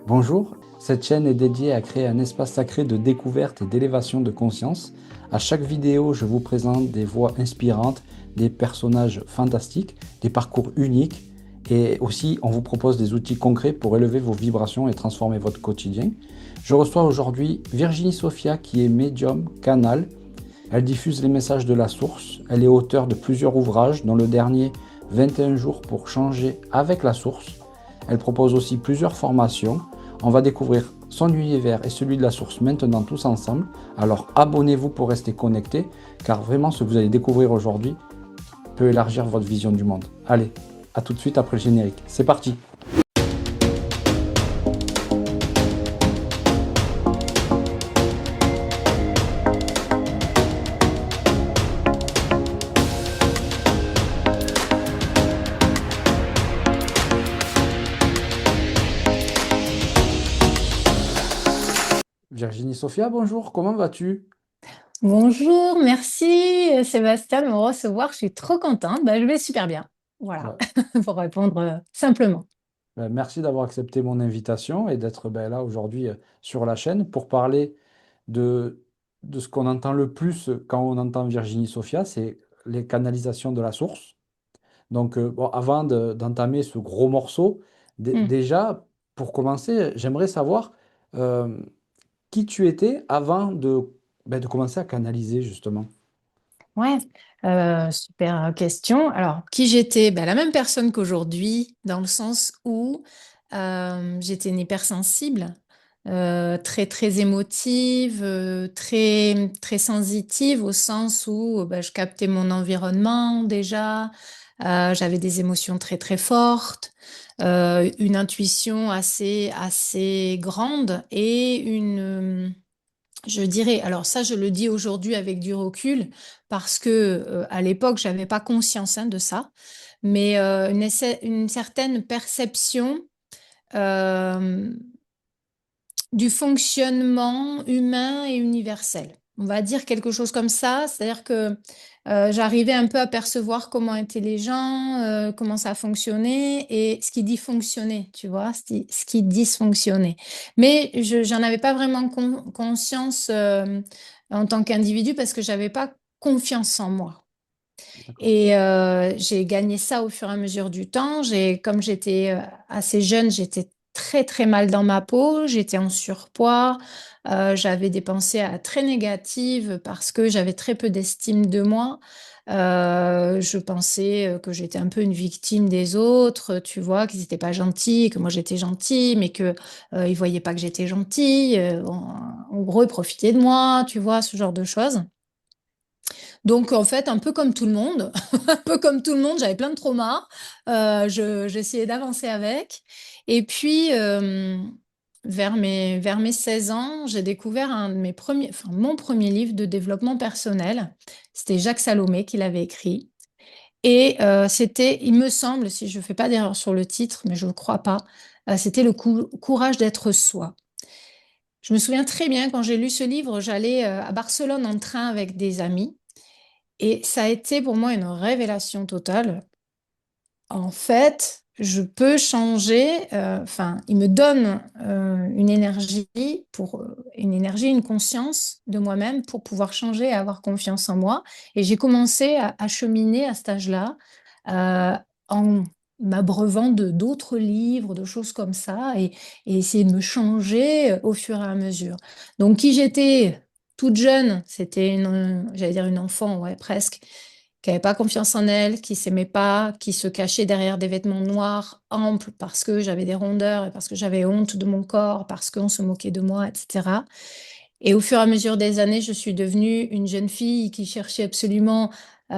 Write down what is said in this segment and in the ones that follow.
Bonjour, cette chaîne est dédiée à créer un espace sacré de découverte et d'élévation de conscience. À chaque vidéo, je vous présente des voix inspirantes, des personnages fantastiques, des parcours uniques et aussi on vous propose des outils concrets pour élever vos vibrations et transformer votre quotidien. Je reçois aujourd'hui Virginie Sophia qui est médium, canal. Elle diffuse les messages de la source. Elle est auteure de plusieurs ouvrages, dont le dernier 21 jours pour changer avec la source. Elle propose aussi plusieurs formations. On va découvrir son univers et celui de la source maintenant tous ensemble. Alors abonnez-vous pour rester connecté, car vraiment ce que vous allez découvrir aujourd'hui peut élargir votre vision du monde. Allez, à tout de suite après le générique. C'est parti! Virginie Sophia, bonjour, comment vas-tu? Bonjour, merci Sébastien de me recevoir. Je suis trop contente. Je vais super bien. Voilà, Bah, pour répondre simplement. Merci d'avoir accepté mon invitation et d'être là aujourd'hui sur la chaîne pour parler de, de ce qu'on entend le plus quand on entend Virginie Sophia, c'est les canalisations de la source. Donc, bon, avant d'entamer ce gros morceau, Hmm. déjà, pour commencer, j'aimerais savoir euh, qui tu étais avant de commencer à canaliser, justement. Ouais, super question. Alors, qui j'étais? La même personne qu'aujourd'hui, dans le sens où j'étais une hypersensible, très très émotive, très très sensitive au sens où je captais mon environnement déjà, j'avais des émotions très très fortes, une intuition assez grande et je dirais, alors ça, je le dis aujourd'hui avec du recul parce que à l'époque, j'avais pas conscience de ça, mais une certaine perception euh, du fonctionnement humain et universel. On va dire quelque chose comme ça, c'est-à-dire que j'arrivais un peu à percevoir comment étaient les gens, comment ça fonctionnait et ce qui dit fonctionner, tu vois, ce qui dysfonctionnait. Mais j'en avais pas vraiment conscience en tant qu'individu parce que j'avais pas confiance en moi. D'accord. Et j'ai gagné ça au fur et à mesure du temps. Comme j'étais assez jeune, j'étais très très mal dans ma peau, j'étais en surpoids, j'avais des pensées très négatives parce que j'avais très peu d'estime de moi. Je pensais que j'étais un peu une victime des autres, tu vois, qu'ils n'étaient pas gentils, que moi j'étais gentille, mais que ils voyaient pas que j'étais gentille. En gros, ils profitaient de moi, tu vois, ce genre de choses. Donc en fait, un peu comme tout le monde, un peu comme tout le monde, j'avais plein de traumas. J'essayais d'avancer avec. Et puis, vers mes 16 ans, j'ai découvert mon premier livre de développement personnel. C'était Jacques Salomé qui l'avait écrit. Et c'était, il me semble, si je ne fais pas d'erreur sur le titre, mais je ne crois pas, c'était le courage d'être soi. Je me souviens très bien quand j'ai lu ce livre, j'allais à Barcelone en train avec des amis. Et ça a été pour moi une révélation totale. En fait, je peux changer, enfin, il me donne une énergie, une conscience de moi-même pour pouvoir changer et avoir confiance en moi. Et j'ai commencé à cheminer à cet âge-là, euh, en m'abreuvant de d'autres livres, de choses comme ça, et essayer de me changer au fur et à mesure. Donc, qui j'étais toute jeune, c'était j'allais dire une enfant, ouais, presque qui n'avait pas confiance en elle, qui s'aimait pas, qui se cachait derrière des vêtements noirs amples parce que j'avais des rondeurs et parce que j'avais honte de mon corps, parce qu'on se moquait de moi, etc. Et au fur et à mesure des années, je suis devenue une jeune fille qui cherchait absolument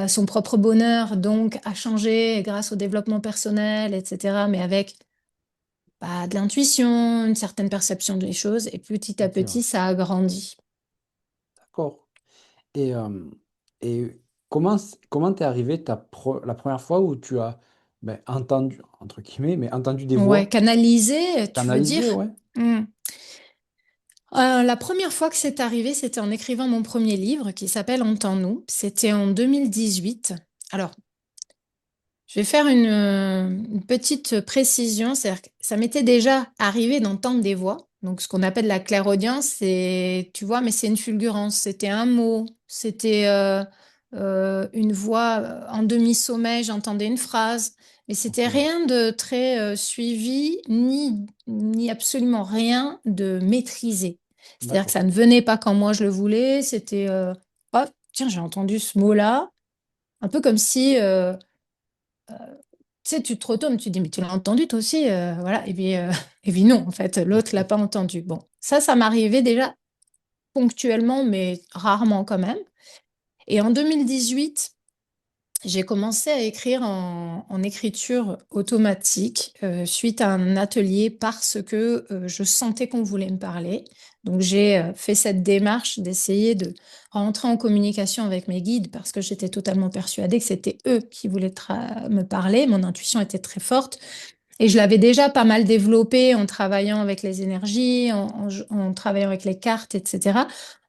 son propre bonheur, donc à changer grâce au développement personnel, etc. Mais avec de l'intuition, une certaine perception des choses, et petit à Ok, ouais. petit, ça a grandi. D'accord. Et, et comment t'es arrivé la première fois où tu as entendu, entre guillemets, mais entendu des Ouais, voix canaliser, tu veux dire? canalisées, ouais. Hmm. La première fois que c'est arrivé, c'était en écrivant mon premier livre qui s'appelle Entends-nous. C'était en 2018. Alors, Je vais faire une petite précision, c'est-à-dire que ça m'était déjà arrivé d'entendre des voix. Donc, ce qu'on appelle la clairaudience, c'est, tu vois, mais c'est une fulgurance. C'était un mot, c'était une voix en demi-sommeil, j'entendais une phrase, mais c'était Ok, rien de très suivi, ni absolument rien de maîtrisé. C'est-à-dire que d'accord. ça ne venait pas quand moi je le voulais, c'était, oh, tiens, j'ai entendu ce mot-là, un peu comme si tu sais, tu te retournes, tu te dis, mais tu l'as entendu toi aussi, voilà. Et puis non, en fait, l'autre l'a Ok, pas entendu. Bon, ça m'arrivait déjà ponctuellement, mais rarement quand même. Et en 2018, j'ai commencé à écrire en écriture automatique suite à un atelier parce que je sentais qu'on voulait me parler. Donc j'ai fait cette démarche d'essayer de rentrer en communication avec mes guides parce que j'étais totalement persuadée que c'était eux qui voulaient me parler. Mon intuition était très forte et je l'avais déjà pas mal développée en travaillant avec les énergies, en travaillant avec les cartes, etc.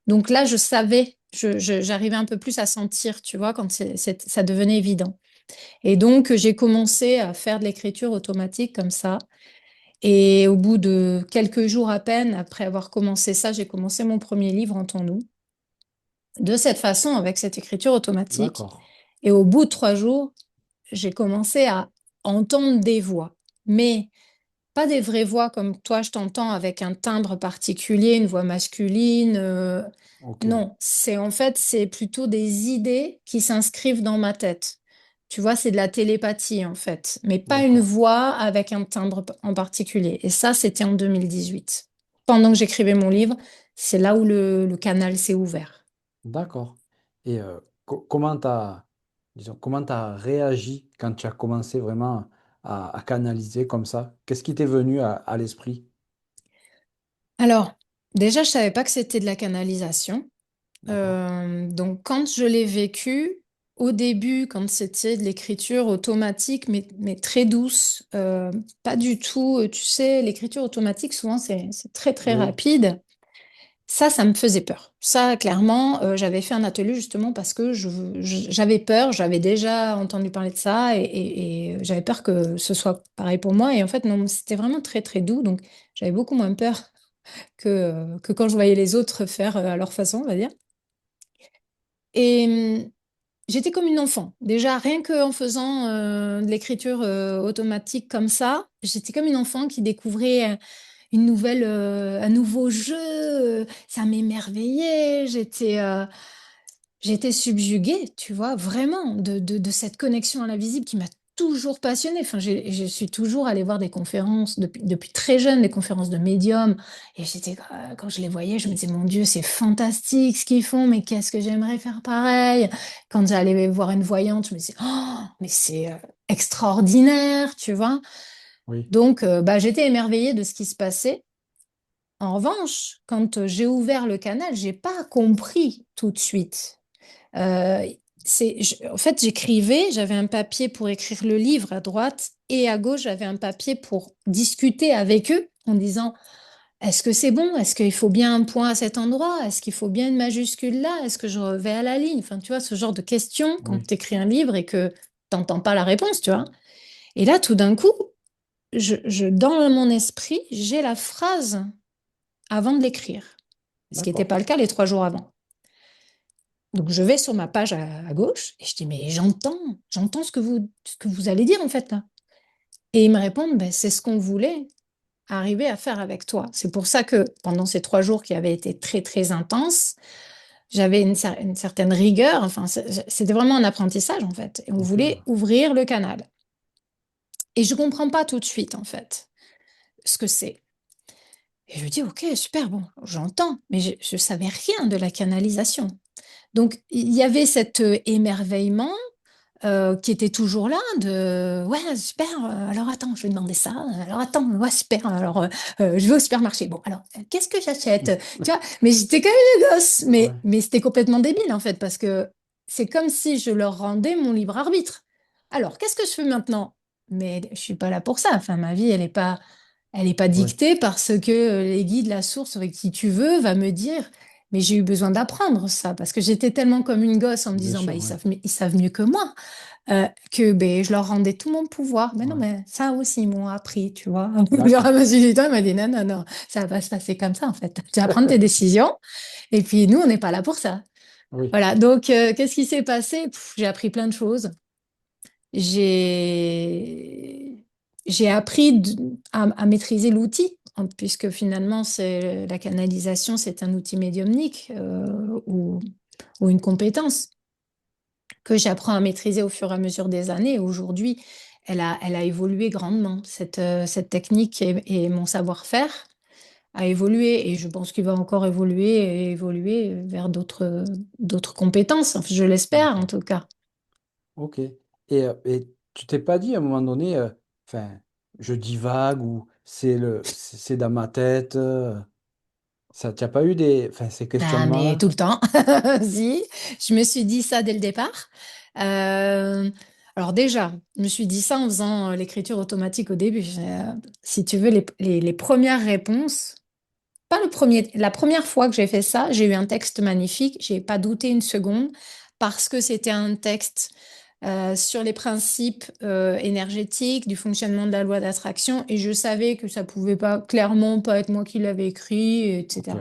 Donc là, je savais, j'arrivais un peu plus à sentir, tu vois, quand ça devenait évident. Et donc, j'ai commencé à faire de l'écriture automatique comme ça. Et au bout de quelques jours à peine, après avoir commencé ça, j'ai commencé mon premier livre, Entends-nous, de cette façon, avec cette écriture automatique. d'accord. Et au bout de 3 jours, j'ai commencé à entendre des voix. Mais pas des vraies voix comme toi, je t'entends avec un timbre particulier, une voix masculine. Ok, Non, c'est plutôt des idées qui s'inscrivent dans ma tête. Tu vois, c'est de la télépathie en fait, mais pas une d'accord. voix avec un timbre en particulier. Et ça, c'était en 2018. Pendant que j'écrivais mon livre, c'est là où le canal s'est ouvert. D'accord. Et comment disons, comment t'as réagi quand tu as commencé vraiment à canaliser comme ça? Qu'est-ce qui t'est venu à l'esprit? Alors, déjà, je savais pas que c'était de la canalisation. D'accord. Donc, quand je l'ai vécu, au début, quand c'était de l'écriture automatique, mais très douce, pas du tout, tu sais, l'écriture automatique, souvent, c'est très, très Oui, rapide. Ça me faisait peur. Ça, clairement, j'avais fait un atelier justement parce que j'avais peur, j'avais déjà entendu parler de ça et j'avais peur que ce soit pareil pour moi. Et en fait, non, c'était vraiment très, très doux. Donc, j'avais beaucoup moins peur que quand je voyais les autres faire à leur façon, on va dire. Et j'étais comme une enfant. Déjà, rien qu'en faisant de l'écriture automatique comme ça, j'étais comme une enfant qui découvrait un nouveau jeu. Ça m'émerveillait. J'étais subjuguée, tu vois, vraiment, de cette connexion à l'invisible qui m'a toujours passionnée. Enfin, je suis toujours allée voir des conférences depuis très jeune, des conférences de médiums. Et quand je les voyais, je me disais, mon Dieu, c'est fantastique ce qu'ils font, mais qu'est-ce que j'aimerais faire pareil. Quand j'allais voir une voyante, je me disais, oh, mais c'est extraordinaire, tu vois. oui, Donc, bah, j'étais émerveillée de ce qui se passait. En revanche, quand j'ai ouvert le canal, j'ai pas compris tout de suite. Euh, en fait, j'écrivais, j'avais un papier pour écrire le livre à droite et à gauche, j'avais un papier pour discuter avec eux en disant, est-ce que c'est bon? Est-ce qu'il faut bien un point à cet endroit? Est-ce qu'il faut bien une majuscule là? Est-ce que je vais à la ligne? Enfin, tu vois, ce genre de questions quand oui. tu écris un livre et que t'entends pas la réponse, tu vois. Et là, tout d'un coup, dans mon esprit, j'ai la phrase avant de l'écrire, ce qui n'était D'accord. pas le cas les 3 jours avant. Donc je vais sur ma page à gauche et je dis, mais j'entends ce que vous allez dire en fait là. Et ils me répondent, ben, c'est ce qu'on voulait arriver à faire avec toi. C'est pour ça que pendant ces 3 jours qui avaient été très très intenses, j'avais une certaine rigueur. Enfin, c'était vraiment un apprentissage en fait. Et on Ok, ouais. voulait ouvrir le canal. Et je comprends pas tout de suite en fait ce que c'est. Et je dis, ok, super, bon, j'entends, mais je savais rien de la canalisation. Donc il y avait cet émerveillement qui était toujours là de ouais super alors attends je vais demander ça alors attends ouais super alors je vais au supermarché bon alors qu'est-ce que j'achète tu vois mais j'étais quand même une gosse Ouais, mais c'était complètement débile en fait parce que c'est comme si je leur rendais mon libre arbitre alors qu'est-ce que je fais maintenant mais je suis pas là pour ça enfin ma vie elle est pas ouais, dictée parce que les guides, la source avec qui tu veux, va me dire. Mais j'ai eu besoin d'apprendre ça parce que j'étais tellement comme une gosse en me bien disant bah sûr, ouais. ils savent mieux que moi. que ben, je leur rendais tout mon pouvoir. Mais non, Ouais. mais ça aussi, ils m'ont appris, tu vois. Au fur et à D'accord. mesure du temps, ils m'ont dit, non, non, non, ça va pas se passer comme ça, en fait. Tu vas prendre tes décisions, et puis nous, on n'est pas là pour ça. Oui. Voilà, donc qu'est-ce qui s'est passé? J'ai appris plein de choses. J'ai j'ai appris à maîtriser l'outil, puisque finalement, la canalisation, c'est un outil médiumnique ou une compétence que j'apprends à maîtriser au fur et à mesure des années. Et aujourd'hui, elle a évolué grandement. Cette technique et mon savoir-faire a évolué et je pense qu'il va encore évoluer et évoluer vers d'autres compétences. Enfin, je l'espère en D'accord. tout cas. Ok. Et tu t'es pas dit à un moment donné, enfin, je divague ou c'est dans ma tête, ça, tu n'as pas eu enfin, ces Ah, mais questionnements-là? tout le temps, si. Je me suis dit ça dès le départ. Euh, alors déjà, je me suis dit ça en faisant l'écriture automatique au début. Si tu veux, les premières réponses, pas le premier, la première fois que j'ai fait ça, j'ai eu un texte magnifique. J'ai pas douté une seconde parce que c'était un texte sur les principes énergétiques, du fonctionnement de la loi d'attraction, et je savais que ça pouvait pas, clairement pas être moi qui l'avais écrit, Ok. etc.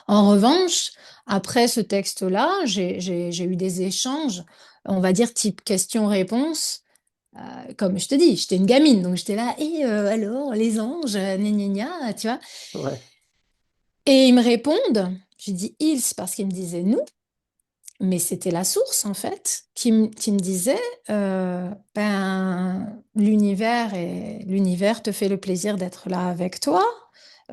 En revanche, après ce texte-là, j'ai eu des échanges, on va dire type question-réponse. Comme je te dis, j'étais une gamine, donc j'étais là, et alors, les anges, gna gna gna, tu vois. Ouais. Et ils me répondent, j'ai dit ils parce qu'ils me disaient nous, mais c'était la source en fait, qui me disait, ben, l'univers te fait le plaisir d'être là avec toi.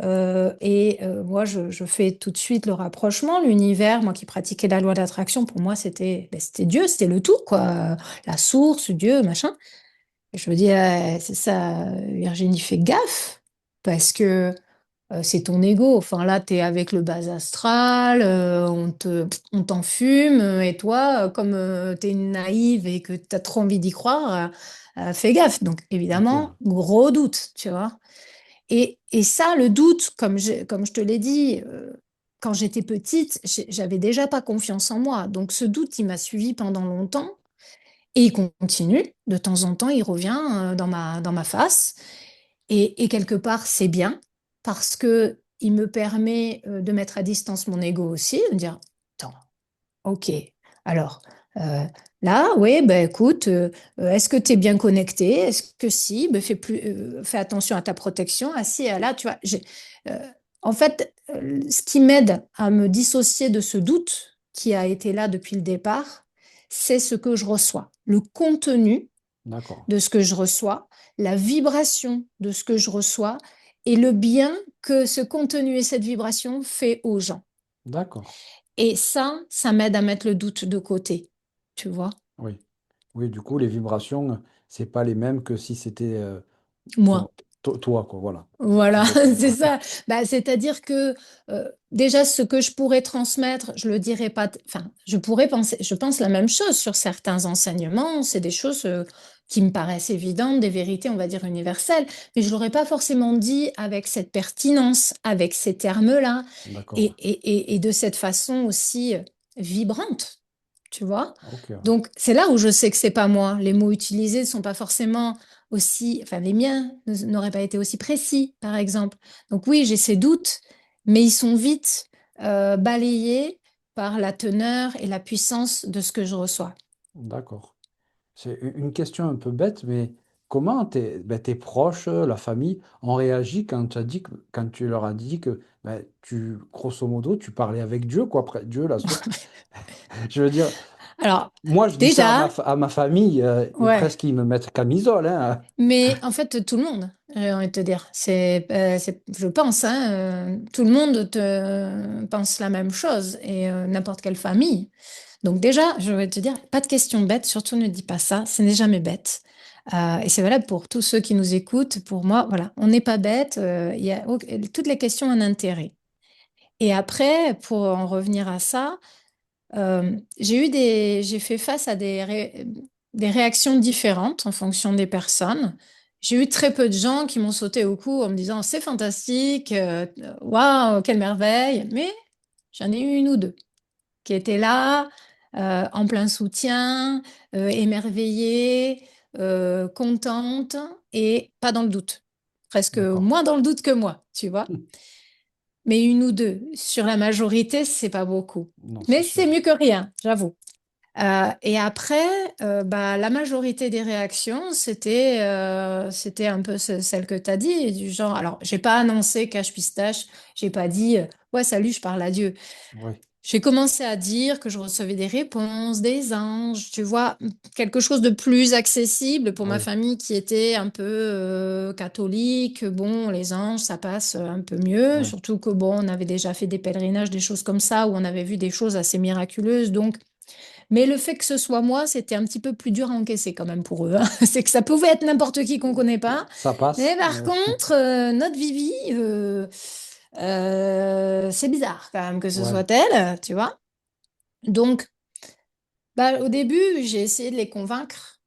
Moi, je fais tout de suite le rapprochement. L'univers, moi qui pratiquais la loi d'attraction, pour moi, c'était Dieu, c'était le tout, quoi. La source, Dieu, machin. Et je me dis, c'est ça, Virginie, fais gaffe, parce que c'est ton ego. Enfin, là, tu es avec le bas astral, on t'enfume, et toi, comme tu es une naïve et que tu as trop envie d'y croire, fais gaffe. Donc, Ok. évidemment, gros doute, tu vois. Et ça, le doute, comme je te l'ai dit, quand j'étais petite, j'avais déjà pas confiance en moi. Donc ce doute, il m'a suivi pendant longtemps et il continue. De temps en temps, il revient dans ma face. Et quelque part, c'est bien parce que il me permet de mettre à distance mon ego aussi, de me dire, attends, ok, alors euh, là, oui, ben écoute, est-ce que tu es bien connecté? Est-ce que si? Ben, fais attention à ta protection. Ah si, ah là, tu vois. Euh, En fait, ce qui m'aide à me dissocier de ce doute qui a été là depuis le départ, c'est ce que je reçois, le contenu D'accord. de ce que je reçois, la vibration de ce que je reçois et le bien que ce contenu et cette vibration fait aux gens. D'accord. Et ça m'aide à mettre le doute de côté, tu vois. Oui. Oui, du coup, les vibrations, c'est pas les mêmes que si c'était Moi. ton, toi, quoi. Voilà. Voilà, c'est Exactement. ça. Bah, c'est-à-dire que déjà, ce que je pourrais transmettre, je le dirais pas. Enfin, je pourrais penser, je pense la même chose sur certains enseignements. C'est des choses qui me paraissent évidentes, des vérités, on va dire universelles, mais je l'aurais pas forcément dit avec cette pertinence, avec ces termes-là, D'accord. et de cette façon aussi vibrante, tu vois. Ok. Ouais. Donc, c'est là où je sais que c'est pas moi. Les mots utilisés ne sont pas forcément aussi, enfin les miens n'auraient pas été aussi précis, par exemple. Donc oui, j'ai ces doutes, mais ils sont vite balayés par la teneur et la puissance de ce que je reçois. D'accord. C'est une question un peu bête, mais comment tes proches, la famille, ont réagi quand quand tu leur as dit que grosso modo, tu parlais avec Dieu, quoi, Dieu, la source. Je veux dire, Alors, moi, je dis ça à déjà, à ma famille, et ouais, presque ils me mettent camisole, hein. mais en fait, tout le monde, j'ai envie de te dire, je pense, hein, tout le monde pense la même chose et n'importe quelle famille. Donc déjà, je vais te dire, pas de questions bêtes, surtout ne dis pas ça, ce n'est jamais bête. Et c'est valable pour tous ceux qui nous écoutent. Pour moi, voilà, on n'est pas bête. Toutes les questions ont un intérêt. Et après, pour en revenir à ça, j'ai fait face à des réactions différentes en fonction des personnes. J'ai eu très peu de gens qui m'ont sauté au cou en me disant c'est fantastique, waouh, quelle merveille. Mais j'en ai eu une ou deux qui étaient là. en plein soutien, émerveillée, contente et pas dans le doute. Presque D'accord. moins dans le doute que moi, tu vois. Mais une ou deux. Sur la majorité, c'est pas beaucoup. Non, c'est Mais c'est sûr. mieux que rien, j'avoue. Et après, bah, la majorité des réactions, c'était un peu celle que tu as dit, du genre, alors, j'ai pas annoncé cache-pistache, j'ai pas dit, ouais, salut, je parle à Dieu. Oui, J'ai commencé à dire que je recevais des réponses, des anges, tu vois, quelque chose de plus accessible pour ma oui, famille qui était un peu catholique. Bon, les anges, ça passe un peu mieux, oui. surtout que bon, on avait déjà fait des pèlerinages, des choses comme ça, où on avait vu des choses assez miraculeuses. Donc, mais le fait que ce soit moi, c'était un petit peu plus dur à encaisser quand même pour eux, hein. C'est que ça pouvait être n'importe qui qu'on connaît pas. Ça Mais passe. par contre, notre Vivi, c'est bizarre quand même que ce Ouais, soit elle, tu vois. Donc, bah, au début, j'ai essayé de les convaincre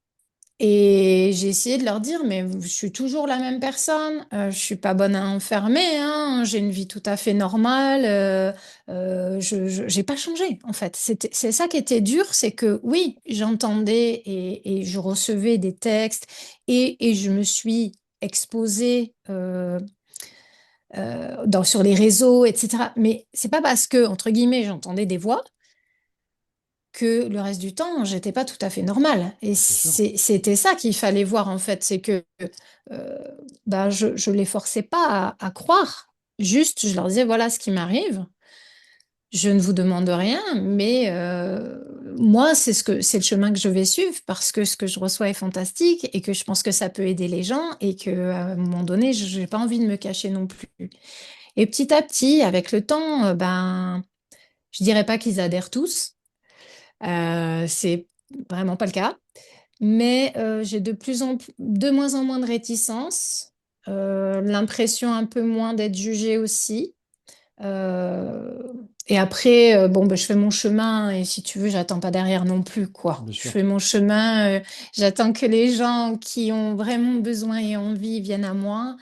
et j'ai essayé de leur dire, mais je suis toujours la même personne, je suis pas bonne à enfermer, hein, j'ai une vie tout à fait normale, j'ai pas changé en fait. C'est ça qui était dur, c'est que oui, j'entendais et je recevais des textes et je me suis exposée sur les réseaux, etc. Mais c'est pas parce que, entre guillemets, j'entendais des voix que le reste du temps, j'étais pas tout à fait normale. Et c'est sûr. c'était ça qu'il fallait voir, en fait, c'est que euh, bah, je les forçais pas à croire. Juste, je leur disais, voilà ce qui m'arrive. Je ne vous demande rien, mais moi, c'est le chemin que je vais suivre parce que ce que je reçois est fantastique et que je pense que ça peut aider les gens et que à un moment donné, je n'ai pas envie de me cacher non plus. Et petit à petit, avec le temps, ben, je dirais pas qu'ils adhèrent tous. C'est vraiment pas le cas. Mais j'ai de moins en moins de réticence, l'impression un peu moins d'être jugée aussi. Euh, et après, bon, ben, je fais mon chemin et si tu veux, j'attends pas derrière non plus, quoi. Bien Je sûr. fais mon chemin, j'attends que les gens qui ont vraiment besoin et envie viennent à moi.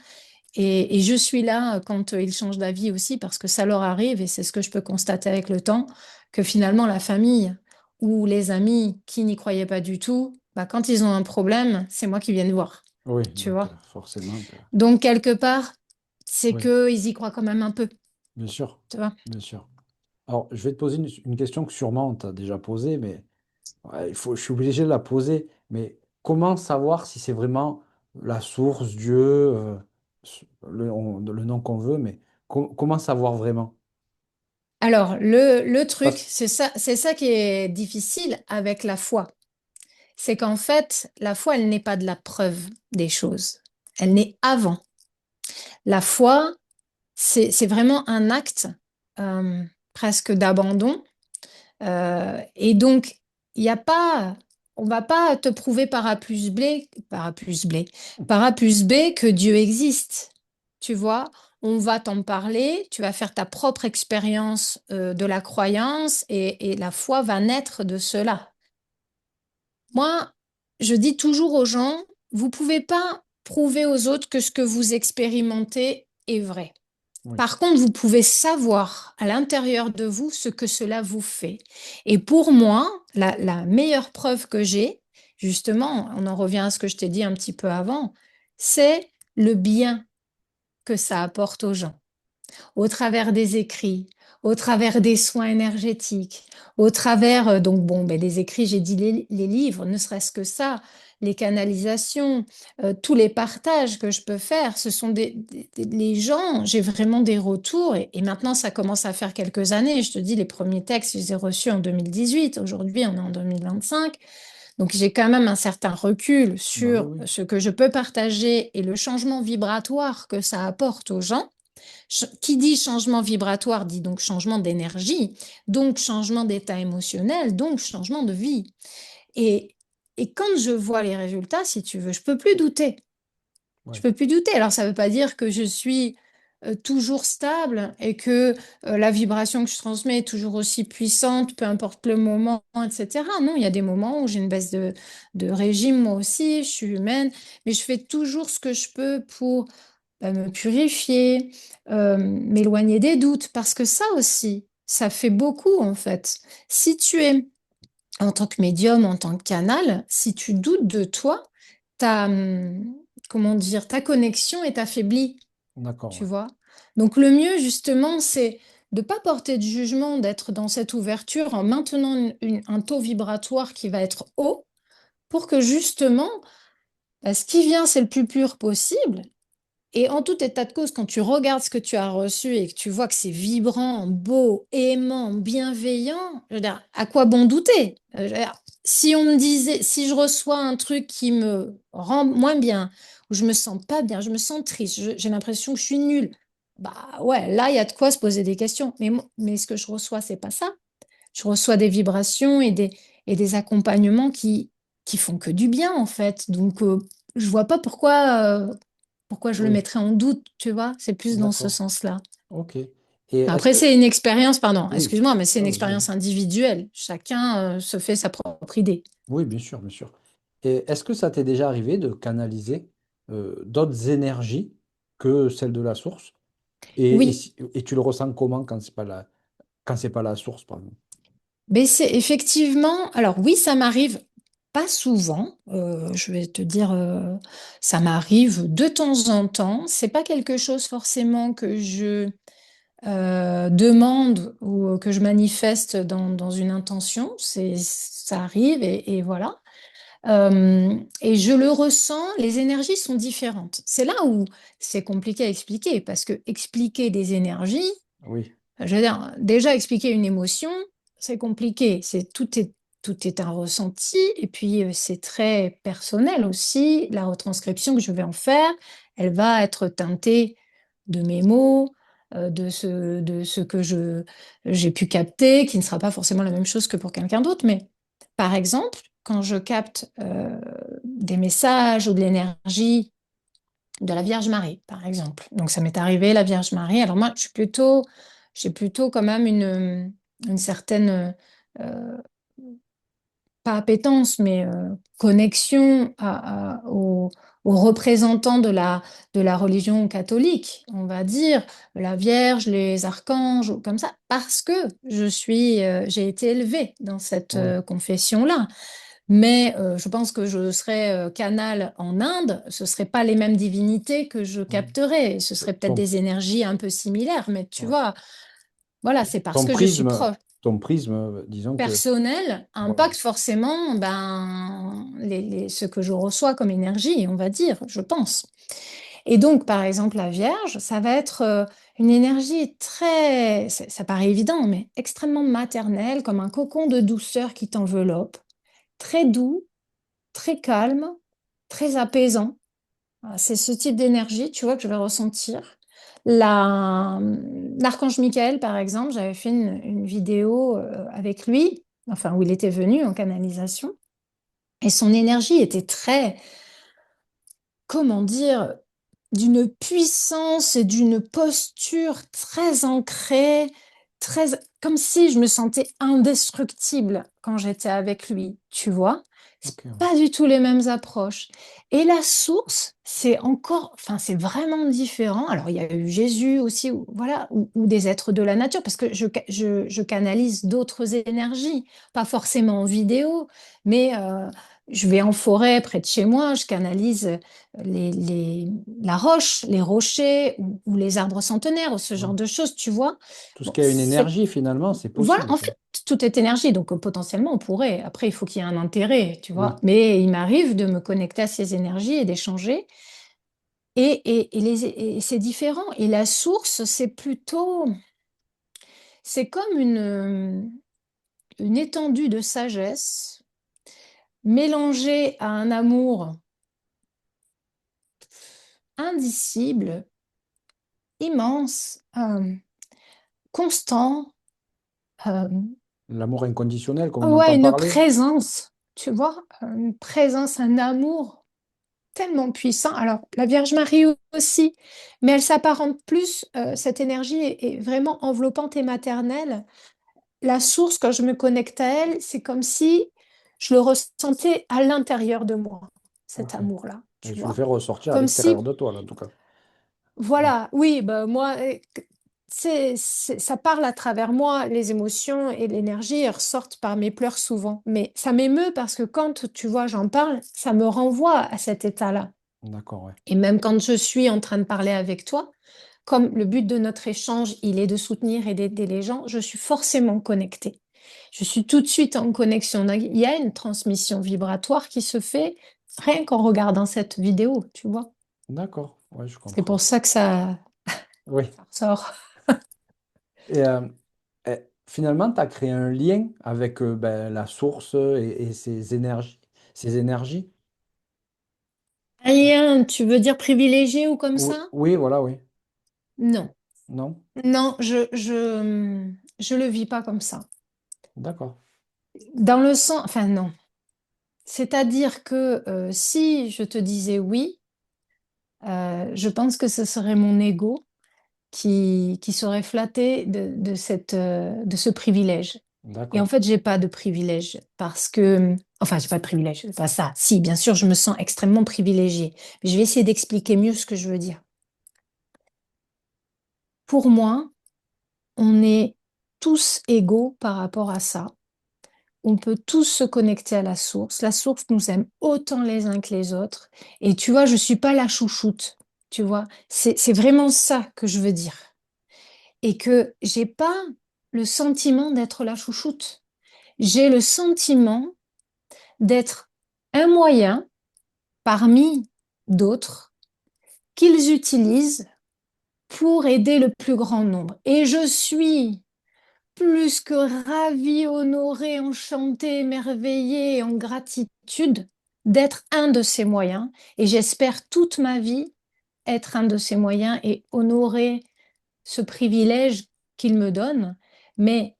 Et je suis là quand ils changent d'avis aussi parce que ça leur arrive et c'est ce que je peux constater avec le temps, que finalement la famille ou les amis qui n'y croyaient pas du tout, bah, quand ils ont un problème, c'est moi qui viens de voir, Oui, tu donc vois. forcément. Donc quelque part, c'est Oui, qu'ils y croient quand même un peu, bien sûr. tu vois. Bien sûr. Alors, je vais te poser une question que sûrement on t'a déjà posée, mais ouais, je suis obligé de la poser. Mais comment savoir si c'est vraiment la source, Dieu, le nom qu'on veut, mais comment savoir vraiment? Alors, le truc, Parce... c'est ça qui est difficile avec la foi. C'est qu'en fait, la foi, elle n'est pas de la preuve des choses. Elle n'est avant. La foi, c'est vraiment un acte euh, presque d'abandon. Et donc, il n'y a pas, on va pas te prouver par A plus B que Dieu existe. Tu vois, on va t'en parler, tu vas faire ta propre expérience de la croyance et la foi va naître de cela. Moi, je dis toujours aux gens, vous pouvez pas prouver aux autres que ce que vous expérimentez est vrai. Oui, Par contre, vous pouvez savoir à l'intérieur de vous ce que cela vous fait. Et pour moi, la meilleure preuve que j'ai, justement, on en revient à ce que je t'ai dit un petit peu avant, c'est le bien que ça apporte aux gens au travers des écrits, au travers des soins énergétiques, au travers, donc bon, ben, des écrits, j'ai dit les livres, ne serait-ce que ça, les canalisations, tous les partages que je peux faire, ce sont les gens, j'ai vraiment des retours, et maintenant ça commence à faire quelques années, je te dis, les premiers textes, je les ai reçus en 2018, aujourd'hui on est en 2025, donc j'ai quand même un certain recul bah oui, sur oui. ce que je peux partager et le changement vibratoire que ça apporte aux gens. Qui dit changement vibratoire dit donc changement d'énergie, donc changement d'état émotionnel, donc changement de vie. Et, et quand je vois les résultats, si tu veux, je peux plus douter. Je Ouais. peux plus douter. Alors ça ne veut pas dire que je suis toujours stable et que la vibration que je transmets est toujours aussi puissante, peu importe le moment, etc. Non, il y a des moments où j'ai une baisse de régime, moi aussi, je suis humaine, mais je fais toujours ce que je peux pour me purifier, m'éloigner des doutes, parce que ça aussi, ça fait beaucoup en fait. Si tu es en tant que médium, en tant que canal, si tu doutes de toi, ta, comment dire, ta connexion est affaiblie, D'accord, tu ouais. vois. Donc le mieux, justement, c'est de ne pas porter de jugement, d'être dans cette ouverture en maintenant un taux vibratoire qui va être haut pour que justement, ce qui vient, c'est le plus pur possible. Et en tout état de cause, quand tu regardes ce que tu as reçu et que tu vois que c'est vibrant, beau, aimant, bienveillant, je veux dire, à quoi bon douter? Je veux dire, si on me disait, si je reçois un truc qui me rend moins bien, ou je me sens pas bien, je me sens triste, j'ai l'impression que je suis nulle, bah ouais, là, il y a de quoi se poser des questions. Mais ce que je reçois, c'est pas ça. Je reçois des vibrations et des accompagnements qui font que du bien, en fait. Donc, je vois pas pourquoi je le Oui, mettrais en doute, tu vois? C'est plus dans ce d'accord. sens-là. Ok. Et est-ce Après, que... c'est une expérience, pardon, Oui, excuse-moi, mais c'est une vas-y, vas-y. expérience individuelle. Chacun, se fait sa propre idée. Oui, bien sûr, bien sûr. Et est-ce que ça t'est déjà arrivé de canaliser d'autres énergies que celles de la source? Oui, Et tu le ressens comment quand c'est pas la source, par exemple? mais c'est effectivement, alors oui, ça m'arrive pas souvent, je vais te dire, ça m'arrive de temps en temps. C'est pas quelque chose forcément que je demande ou que je manifeste dans une intention. Ça arrive et voilà. Et je le ressens, les énergies sont différentes. C'est là où c'est compliqué à expliquer, parce que expliquer des énergies, Oui, je veux dire, déjà expliquer une émotion, c'est compliqué. Tout est un ressenti, et puis c'est très personnel aussi. La retranscription que je vais en faire, elle va être teintée de mes mots, de ce que j'ai pu capter, qui ne sera pas forcément la même chose que pour quelqu'un d'autre. Mais par exemple, quand je capte des messages ou de l'énergie de la Vierge Marie, par exemple. Donc ça m'est arrivé, la Vierge Marie. Alors moi, j'ai plutôt quand même une certaine, euh, pas appétence, mais connexion aux représentants de la religion catholique, on va dire, la Vierge, les archanges, comme ça, parce que j'ai été élevée dans cette oui. confession-là. Mais je pense que je serais canal en Inde, ce ne seraient pas les mêmes divinités que je Oui. capterais. Ce seraient peut-être Ton, des énergies un peu similaires, mais tu ouais. vois, voilà, c'est parce Ton que je suis prisme, proche ton prisme, disons que... personnel, Voilà. impacte forcément ce que je reçois comme énergie, on va dire, je pense. Et donc, par exemple, la Vierge, ça va être une énergie très, ça paraît évident, mais extrêmement maternelle, comme un cocon de douceur qui t'enveloppe, très doux, très calme, très apaisant. Voilà, c'est ce type d'énergie, tu vois, que je vais ressentir. L'archange Michael, par exemple, j'avais fait une vidéo avec lui, enfin, où il était venu en canalisation, et son énergie était très, comment dire, d'une puissance et d'une posture très ancrée, très, comme si je me sentais indestructible quand j'étais avec lui, tu vois. C'est Ok, ouais. pas du tout les mêmes approches. Et la source, c'est encore, enfin, c'est vraiment différent. Alors, il y a eu Jésus aussi, voilà, ou des êtres de la nature, parce que je canalise d'autres énergies, pas forcément en vidéo, mais je vais en forêt près de chez moi, je canalise la roche, les rochers ou les arbres centenaires, ou ce Ouais. genre de choses, tu vois. Tout ce Bon, qui a une énergie, finalement, c'est voilà, possible, en quoi. fait, tout est énergie, donc potentiellement on pourrait. Après, il faut qu'il y ait un intérêt, tu vois. Oui. Mais il m'arrive de me connecter à ces énergies et d'échanger. Et c'est différent. Et la source, c'est comme une étendue de sagesse mélangée à un amour indicible, immense, constant. euh, L'amour inconditionnel, comme on ouais, entend une parler. présence, tu vois, une présence, un amour tellement puissant. Alors, la Vierge Marie aussi, mais elle s'apparente plus, cette énergie est vraiment enveloppante et maternelle. La source, quand je me connecte à elle, c'est comme si je le ressentais à l'intérieur de moi, cet Ok. amour-là, Et tu tu le vois. fais ressortir à Comme l'extérieur si, de toi, là, en tout cas. Ouais. voilà, oui, ben moi, ça parle à travers moi, les émotions et l'énergie, elles ressortent par mes pleurs souvent. Mais ça m'émeut parce que quand, tu vois, j'en parle, ça me renvoie à cet état-là. D'accord, ouais. Et même quand je suis en train de parler avec toi, comme le but de notre échange, il est de soutenir et d'aider les gens, je suis forcément connectée. Je suis tout de suite en connexion. Il y a une transmission vibratoire qui se fait rien qu'en regardant cette vidéo, tu vois. D'accord, ouais, je C'est pour comprends. ça que Oui. ça ressort. Et finalement, tu as créé un lien avec ben, la source et ses énergies. Ses énergies? Un lien, tu veux dire privilégié ou comme Oui, ça? oui, voilà, oui. Non. Non? Non, je le vis pas comme ça. D'accord. Dans le sens, enfin non. C'est-à-dire que si je te disais oui, je pense que ce serait mon ego qui serait flatté de ce privilège. Et en D'accord. fait, j'ai pas de privilège parce que, enfin, j'ai pas de privilège, c'est pas ça. Si, bien sûr, je me sens extrêmement privilégiée. Mais je vais essayer d'expliquer mieux ce que je veux dire. Pour moi, on est tous égaux par rapport à ça. On peut tous se connecter à la source. La source nous aime autant les uns que les autres. Et tu vois, je suis pas la chouchoute. Tu vois, c'est vraiment ça que je veux dire. Et que j'ai pas le sentiment d'être la chouchoute. J'ai le sentiment d'être un moyen parmi d'autres qu'ils utilisent pour aider le plus grand nombre. Et je suis plus que ravie, honorée, enchantée, émerveillée, en gratitude d'être un de ces moyens. Et j'espère toute ma vie être un de ces moyens et honorer ce privilège qu'il me donne. Mais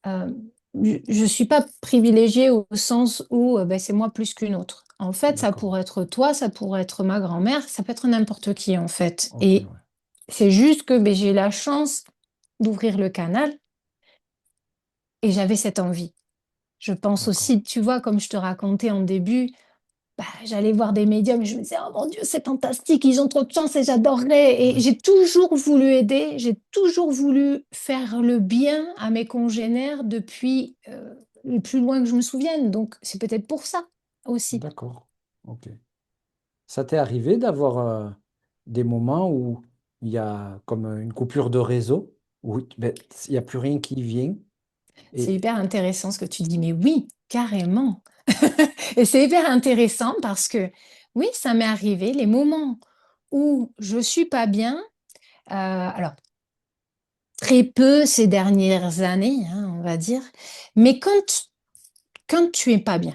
euh, je ne suis pas privilégiée au sens où ben, c'est moi plus qu'une autre. En fait, ça D'accord. pourrait être toi, ça pourrait être ma grand-mère, ça peut être n'importe qui en fait. Ok, Et ouais. c'est juste que ben, j'ai la chance d'ouvrir le canal et j'avais cette envie. Je pense D'accord. aussi, tu vois, comme je te racontais en début, bah, j'allais voir des médiums et je me disais, oh mon Dieu, c'est fantastique, ils ont trop de chance et j'adorerais. Et Ouais. j'ai toujours voulu aider, j'ai toujours voulu faire le bien à mes congénères depuis le plus loin que je me souvienne. Donc, c'est peut-être pour ça aussi. D'accord. Ok. Ça t'est arrivé d'avoir des moments où il y a comme une coupure de réseau, où ben, il n'y a plus rien qui vient C'est et hyper intéressant ce que tu dis, mais oui, carrément. Et c'est hyper intéressant parce que, oui, ça m'est arrivé, les moments où je suis pas bien. Alors, très peu ces dernières années, hein, on va dire. Mais quand tu es pas bien,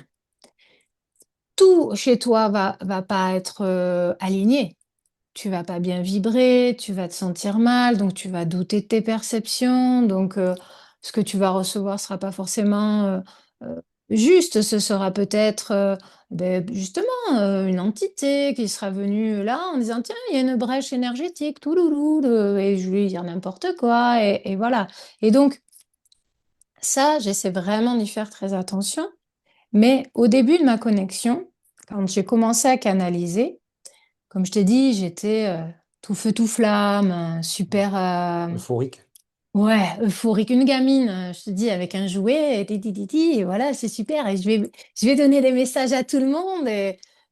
tout chez toi va pas être aligné. Tu vas pas bien vibrer, tu vas te sentir mal, donc tu vas douter de tes perceptions. Donc, ce que tu vas recevoir sera pas forcément juste. Ce sera peut-être ben, justement une entité qui sera venue là en disant, tiens, il y a une brèche énergétique, tout loulou, et je vais lui dire n'importe quoi, et voilà. Et donc, ça, j'essaie vraiment d'y faire très attention. Mais au début de ma connexion, quand j'ai commencé à canaliser, comme je t'ai dit, j'étais tout feu, tout flamme, super, euphorique. ouais, euphorique, une gamine, je te dis, avec un jouet, et, et voilà, c'est super. Et je vais donner des messages à tout le monde.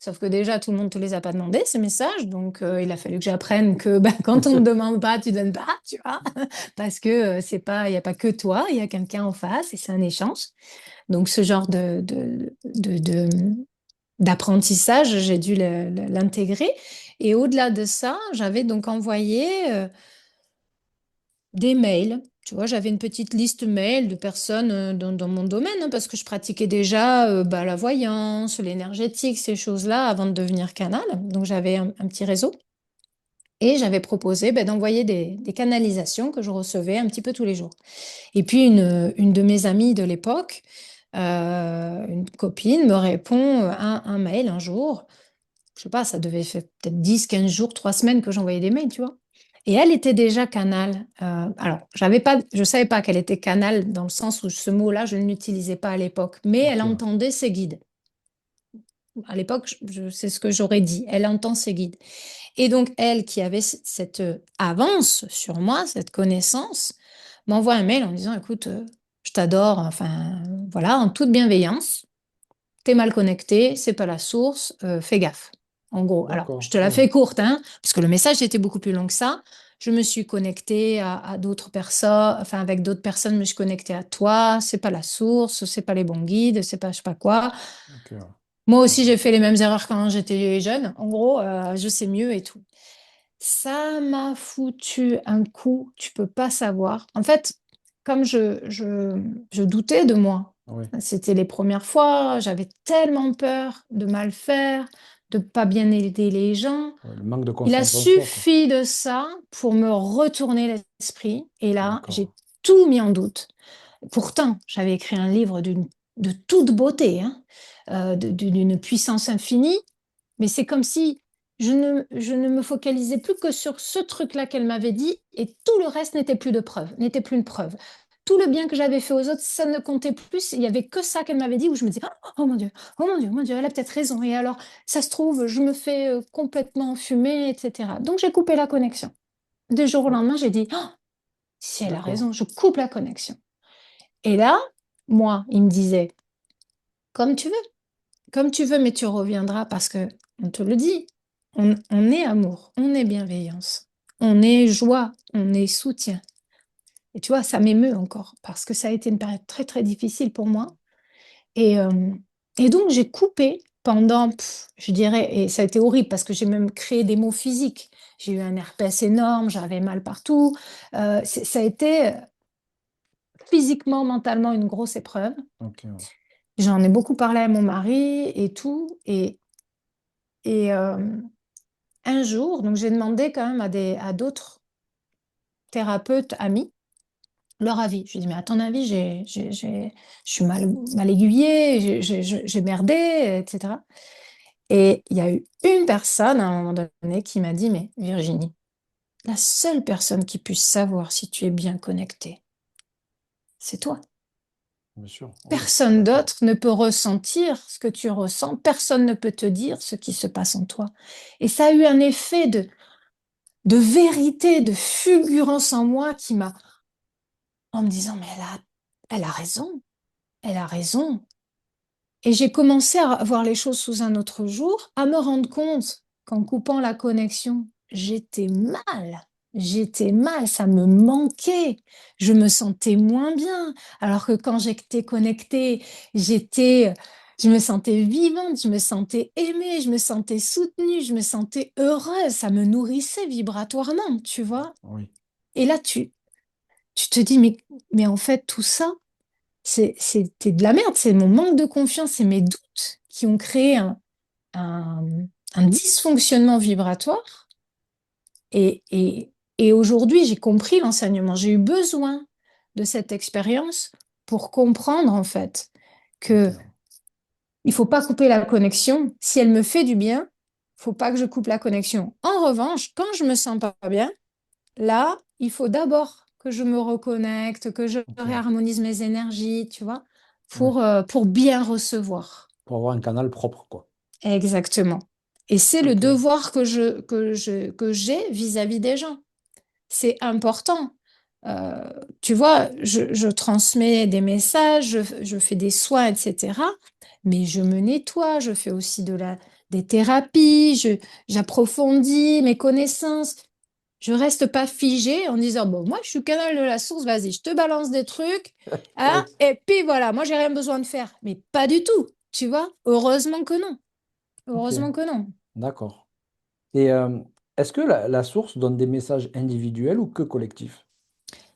Sauf que déjà, tout le monde ne te les a pas demandés, ces messages. Donc, il a fallu que j'apprenne que ben, quand on ne te demande pas, tu donnes pas, tu vois. Parce que c'est pas, il n'y a pas que toi, il y a quelqu'un en face et c'est un échange. Donc, ce genre d'apprentissage, j'ai dû l'intégrer. Et au-delà de ça, j'avais donc envoyé des mails. Tu vois, j'avais une petite liste mail de personnes dans mon domaine, hein, parce que je pratiquais déjà bah, la voyance, l'énergétique, ces choses-là avant de devenir canal. Donc, j'avais un petit réseau. Et j'avais proposé ben, d'envoyer des canalisations que je recevais un petit peu tous les jours. Et puis, une de mes amies de l'époque, une copine, me répond un mail un jour. Je sais pas, ça devait faire peut-être 10, 15 jours, 3 semaines que j'envoyais des mails, tu vois. Et elle était déjà canal. Alors, je savais pas qu'elle était canal dans le sens où ce mot-là, je ne l'utilisais pas à l'époque, mais elle Ok, ouais. entendait ses guides. À l'époque, c'est ce que j'aurais dit. Elle entend ses guides. Et donc, elle qui avait cette avance sur moi, cette connaissance, m'envoie un mail en me disant, écoute, je t'adore, enfin, voilà, en toute bienveillance. T'es mal connecté, c'est pas la source, fais gaffe. En gros, alors, je D'accord. te la Oui. fais courte, hein, parce que le message était beaucoup plus long que ça. Je me suis connectée à d'autres personnes, enfin, avec d'autres personnes, je me suis connectée à toi. C'est pas la source, c'est pas les bons guides, c'est pas je sais pas quoi. Ok. Ouais. Moi Ouais. aussi, j'ai fait les mêmes erreurs quand j'étais jeune. En gros, je sais mieux et tout. Ça m'a foutu un coup, tu peux pas savoir. En fait, comme je doutais de moi, Oui. c'était les premières fois, j'avais tellement peur de mal faire, de pas bien aider les gens. Ouais, le manque de Il a confiance en soi, quoi. suffi de ça pour me retourner l'esprit. Et là, D'accord. j'ai tout mis en doute. Pourtant, j'avais écrit un livre de toute beauté, hein, d'une puissance infinie. Mais c'est comme si je ne me focalisais plus que sur ce truc-là qu'elle m'avait dit et tout le reste n'était plus de preuve, n'était plus une preuve. Tout le bien que j'avais fait aux autres, ça ne comptait plus. Il y avait que ça qu'elle m'avait dit où je me disais, oh mon Dieu, oh mon Dieu, mon Dieu, elle a peut-être raison. Et alors, ça se trouve, je me fais complètement fumer, etc. Donc j'ai coupé la connexion. Du jour au Oh, lendemain, j'ai dit, oh, si elle a d'accord. raison, je coupe la connexion. Et là, moi, il me disait, comme tu veux. Comme tu veux, mais tu reviendras parce que, on te le dit, on est amour, on est bienveillance, on est joie, on est soutien. Et tu vois, ça m'émeut encore parce que ça a été une période très très difficile pour moi. Et, euh, et donc j'ai coupé pendant, je dirais, et ça a été horrible parce que j'ai même créé des maux physiques. J'ai eu un herpès énorme, j'avais mal partout. Ça a été physiquement, mentalement une grosse épreuve. Ok. Ouais. J'en ai beaucoup parlé à mon mari et tout. Et, un jour, donc j'ai demandé quand même à d'autres thérapeutes amis leur avis. Je lui ai dit, mais à ton avis, je suis mal aiguillée, j'ai merdé, etc. Et il y a eu une personne à un moment donné qui m'a dit, mais Virginie, la seule personne qui puisse savoir si tu es bien connectée, c'est toi. Bien sûr. Oui. Personne D'accord. d'autre ne peut ressentir ce que tu ressens, personne ne peut te dire ce qui se passe en toi. Et ça a eu un effet de vérité, de fulgurance en moi qui m'a, en me disant, mais elle a raison, elle a raison. Et j'ai commencé à voir les choses sous un autre jour, à me rendre compte qu'en coupant la connexion, j'étais mal. J'étais mal, ça me manquait. Je me sentais moins bien. Alors que quand j'étais connectée, j'étais, je me sentais vivante, je me sentais aimée, je me sentais soutenue, je me sentais heureuse. Ça me nourrissait vibratoirement, tu vois. Oui. Et là, tu te dis, mais en fait, tout ça, c'était de la merde. C'est mon manque de confiance et mes doutes qui ont créé un, un dysfonctionnement vibratoire. Et, et, et aujourd'hui, j'ai compris l'enseignement. J'ai eu besoin de cette expérience pour comprendre, en fait, Ok. que il faut pas couper la connexion. Si elle me fait du bien, faut pas que je coupe la connexion. En revanche, quand je me sens pas bien, là, il faut d'abord que je me reconnecte, que je Ok. réharmonise mes énergies, tu vois, Oui. pour bien recevoir. Pour avoir un canal propre, quoi. Exactement. Et c'est le Ok. devoir que j'ai vis-à-vis des gens. C'est important. Euh, Tu vois, je transmets des messages, je fais des soins, etc. Mais je me nettoie, je fais aussi des thérapies, j'approfondis mes connaissances. Je reste pas figée en disant, bon, moi, je suis canal de la source, vas-y, je te balance des trucs, hein, Oui. et puis voilà, moi, j'ai rien besoin de faire. Mais pas du tout, tu vois. Heureusement que non. Ok. Heureusement que non. D'accord. Et est-ce que la source donne des messages individuels ou que collectifs?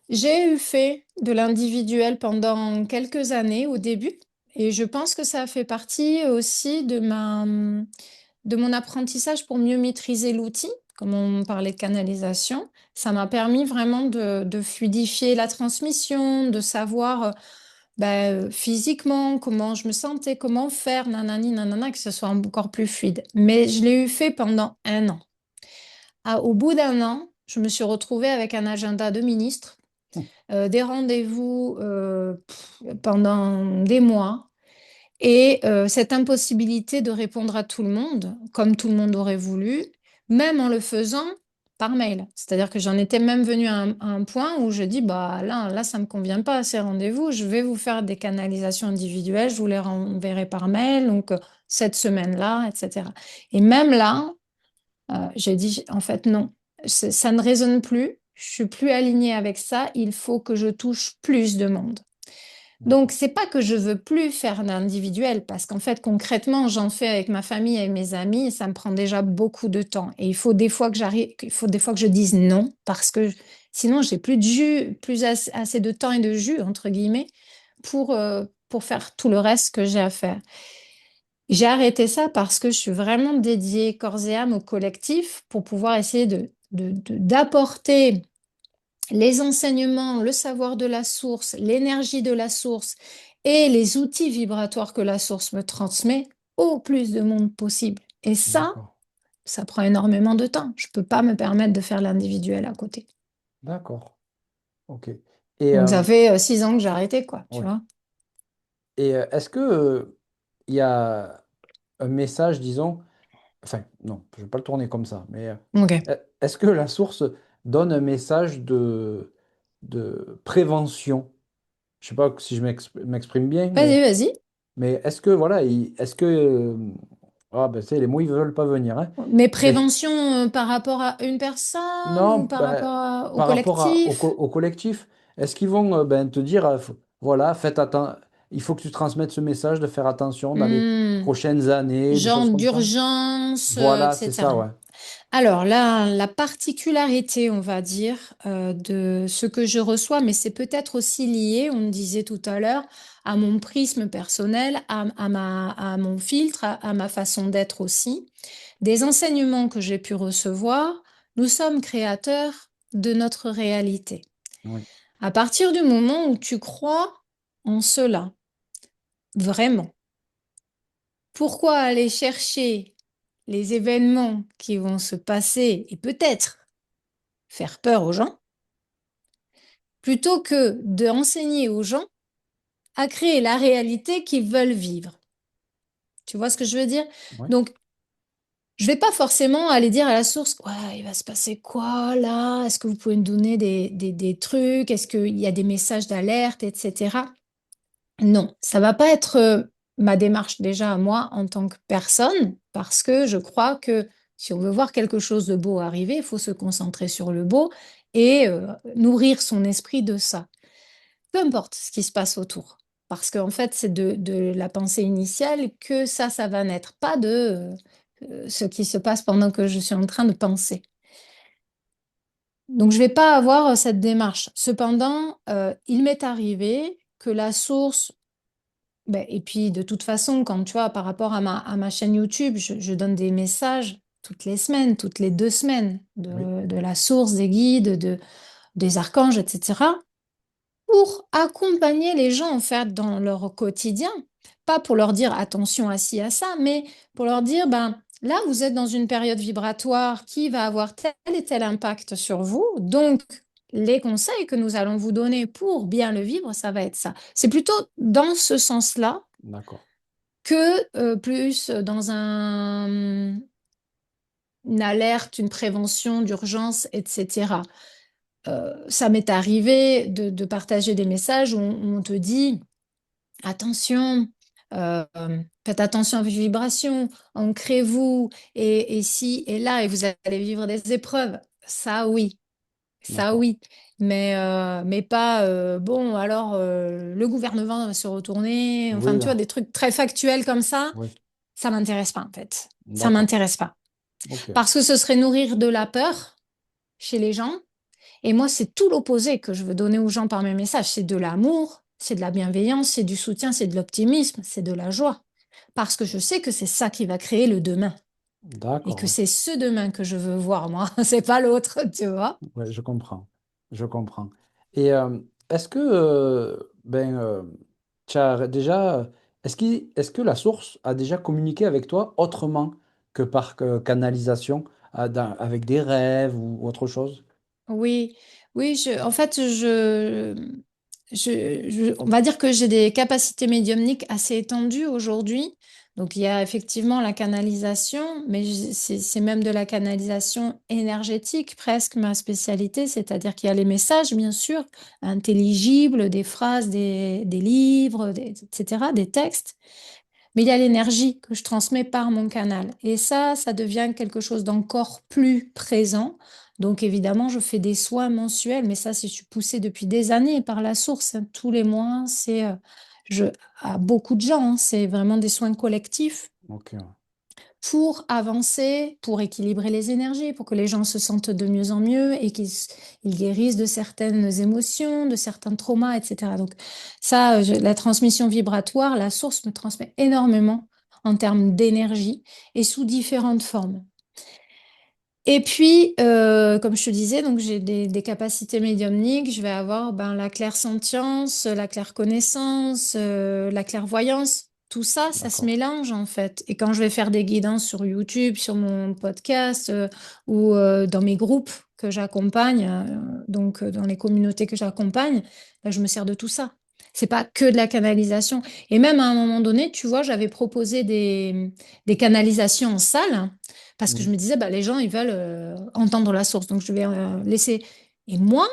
J'ai eu fait de l'individuel pendant quelques années au début, et je pense que ça a fait partie aussi de mon apprentissage pour mieux maîtriser l'outil. Comme on parlait de canalisation, ça m'a permis vraiment de fluidifier la transmission, de savoir physiquement comment je me sentais, comment faire, nanani, nanana, que ce soit encore plus fluide. Mais je l'ai eu fait pendant un an. Au bout d'un an, je me suis retrouvée avec un agenda de ministre, des rendez-vous pendant des mois. Et cette impossibilité de répondre à tout le monde, comme tout le monde aurait voulu, même en le faisant par mail. C'est-à-dire que j'en étais même venue à un point où je dis, bah là, ça me convient pas ces rendez-vous, je vais vous faire des canalisations individuelles, je vous les renverrai par mail, donc cette semaine-là, etc. Et même là, j'ai dit, en fait, non, ça ne résonne plus, je suis plus alignée avec ça, il faut que je touche plus de monde. Donc, D'accord. c'est pas que je veux plus faire d'individuel, parce qu'en fait, concrètement, j'en fais avec ma famille et mes amis, et ça me prend déjà beaucoup de temps. Et il faut des fois que il faut des fois que je dise non, parce que sinon, j'ai plus de jus, plus assez de temps et de jus, entre guillemets, pour faire tout le reste que j'ai à faire. J'ai arrêté ça parce que je suis vraiment dédiée corps et âme au collectif pour pouvoir essayer d'apporter les enseignements, le savoir de la source, l'énergie de la source et les outils vibratoires que la source me transmet au plus de monde possible. Et D'accord. ça prend énormément de temps. Je ne peux pas me permettre de faire l'individuel à côté. D'accord. Ok. Et, Donc ça fait 6 ans que j'ai arrêté, quoi, tu ouais. vois. Et est-ce que il y a un message, disons, enfin, non, je ne vais pas le tourner comme ça, mais Ok. est-ce que la source donne un message de prévention? Je sais pas si je m'exprime bien, Vas-y, vas-y. mais est-ce que, voilà, est-ce que, ah, ben, c'est, les mots, ils ne veulent pas venir, hein, Mais mais prévention par rapport à une personne ou non, par ben, rapport au par rapport collectif? au collectif, est-ce qu'ils vont ben, te dire, voilà, faites attention, il faut que tu transmettes ce message de faire attention dans les Hmm, prochaines années, des genre choses comme ça? d'urgence, Voilà, c'est ça, etc. ouais. Alors là, la particularité, on va dire, de ce que je reçois, mais c'est peut-être aussi lié, on me disait tout à l'heure, à mon prisme personnel, à mon filtre, à ma façon d'être aussi. Des enseignements que j'ai pu recevoir, nous sommes créateurs de notre réalité. Oui, À partir du moment où tu crois en cela, vraiment, pourquoi aller chercher les événements qui vont se passer et peut-être faire peur aux gens, plutôt que d'enseigner aux gens à créer la réalité qu'ils veulent vivre. Tu vois ce que je veux dire? oui, Donc, je vais pas forcément aller dire à la source, ouais, il va se passer quoi là? Est-ce que vous pouvez me donner des trucs? Est-ce qu'il y a des messages d'alerte, etc. Non, ça va pas être ma démarche déjà à moi en tant que personne, parce que je crois que si on veut voir quelque chose de beau arriver, il faut se concentrer sur le beau et nourrir son esprit de ça. Peu importe ce qui se passe autour. Parce qu'en fait, c'est de la pensée initiale que ça va naître, pas de ce qui se passe pendant que je suis en train de penser. Donc, je vais pas avoir cette démarche. Cependant, il m'est arrivé que la source, ben, et puis de toute façon, quand tu vois, par rapport à ma chaîne YouTube, je donne des messages toutes les semaines, toutes les 2 semaines, oui, de la source, des guides, des archanges, etc. Pour accompagner les gens en fait dans leur quotidien, pas pour leur dire attention à ci, à ça, mais pour leur dire ben là vous êtes dans une période vibratoire qui va avoir tel et tel impact sur vous, donc les conseils que nous allons vous donner pour bien le vivre, ça va être ça. C'est plutôt dans ce sens-là d'accord, que plus dans une alerte, une prévention d'urgence, etc. Ça m'est arrivé de partager des messages où on te dit attention, euh, faites attention à vos vibrations, ancrez-vous, et si et là, et vous allez vivre des épreuves. Ça, oui, ça, d'accord. oui. Mais pas, bon, alors le gouvernement va se retourner. Enfin, Oui, tu vois, ah, des trucs très factuels comme oui, ça m'intéresse pas, en fait. Ça d'accord, m'intéresse pas. ok, Parce que ce serait nourrir de la peur chez les gens. Et moi, c'est tout l'opposé que je veux donner aux gens par mes messages. C'est de l'amour, c'est de la bienveillance, c'est du soutien, c'est de l'optimisme, c'est de la joie. Parce que je sais que c'est ça qui va créer le demain. Et d'accord, que oui. c'est ce demain que je veux voir, moi. C'est pas l'autre, tu vois. Ouais, je comprends. Je comprends. Et est-ce que, ben, tu as déjà, est-ce que la source a déjà communiqué avec toi autrement que par canalisation, avec des rêves ou autre chose? Oui, oui, en fait, on va dire que j'ai des capacités médiumniques assez étendues aujourd'hui. Donc, il y a effectivement la canalisation, mais c'est même de la canalisation énergétique, presque ma spécialité, c'est-à-dire qu'il y a les messages, bien sûr, intelligibles, des phrases, des livres, etc., des textes, mais il y a l'énergie que je transmets par mon canal. Et ça devient quelque chose d'encore plus présent. Donc évidemment, je fais des soins mensuels, mais ça, c'est je suis poussée depuis des années par la source, hein. Tous les mois, je, à beaucoup de gens, hein, c'est vraiment des soins collectifs Ok, ouais. pour avancer, pour équilibrer les énergies, pour que les gens se sentent de mieux en mieux et ils guérissent de certaines émotions, de certains traumas, etc. Donc ça, la transmission vibratoire, la source me transmet énormément en termes d'énergie et sous différentes formes. Et puis, comme je te disais, donc j'ai des capacités médiumniques. Je vais avoir ben, la clairsentience, la clairconnaissance, la clairvoyance. Tout ça, ça se D'accord. mélange en fait. Et quand je vais faire des guidances sur YouTube, sur mon podcast ou dans mes groupes que j'accompagne, donc dans les communautés que j'accompagne, ben, je me sers de tout ça. C'est pas que de la canalisation. Et même à un moment donné, tu vois, j'avais proposé des canalisations en salle. Parce que je Mhm. me disais, bah, les gens, ils veulent entendre la source. Donc, je vais laisser. Et moi,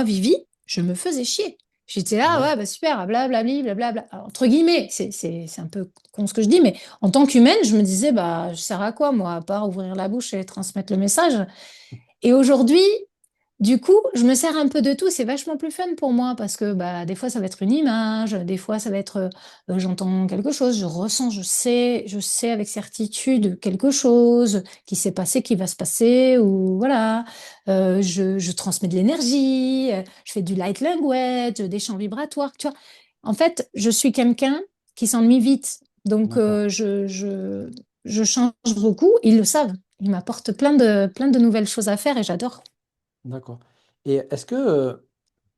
Vivi, je me faisais chier. J'étais Ah là, ouais? ouais, bah, super, blablabli, blablabla. Alors, entre guillemets, c'est un peu con ce que je dis, mais en tant qu'humaine, je me disais, bah, je sers à quoi, moi, à part ouvrir la bouche et transmettre le message. Et aujourd'hui, du coup, je me sers un peu de tout. C'est vachement plus fun pour moi parce que bah, des fois, ça va être une image, des fois, ça va être j'entends quelque chose, je ressens, je sais avec certitude quelque chose qui s'est passé, qui va se passer, ou voilà. Je transmets de l'énergie, je fais du light language, des chants vibratoires, tu vois. En fait, je suis quelqu'un qui s'ennuie vite. Donc, D'accord. je change beaucoup. Ils le savent. Ils m'apportent plein de nouvelles choses à faire et j'adore. D'accord. Et est-ce que,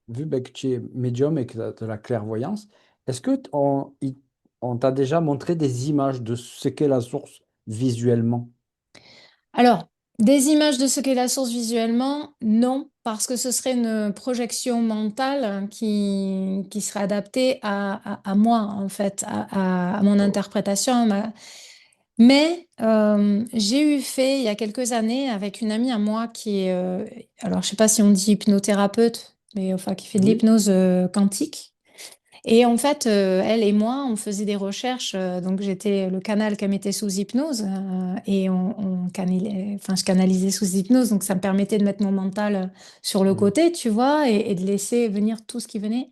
vu ben, que tu es médium et que tu as de la clairvoyance, est-ce que on t'a déjà montré des images de ce qu'est la source visuellement? Alors, des images de ce qu'est la source visuellement, non, parce que ce serait une projection mentale qui serait adaptée à moi, en fait, à mon interprétation. Mais j'ai eu fait il y a quelques années avec une amie à moi qui est, alors je sais pas si on dit hypnothérapeute, mais enfin qui fait de Oui. l'hypnose quantique. Et en fait, elle et moi, on faisait des recherches. Donc, j'étais le canal qu'elle mettait sous hypnose et enfin, je canalisais sous hypnose. Donc, ça me permettait de mettre mon mental sur le Mhm. côté, tu vois, et de laisser venir tout ce qui venait.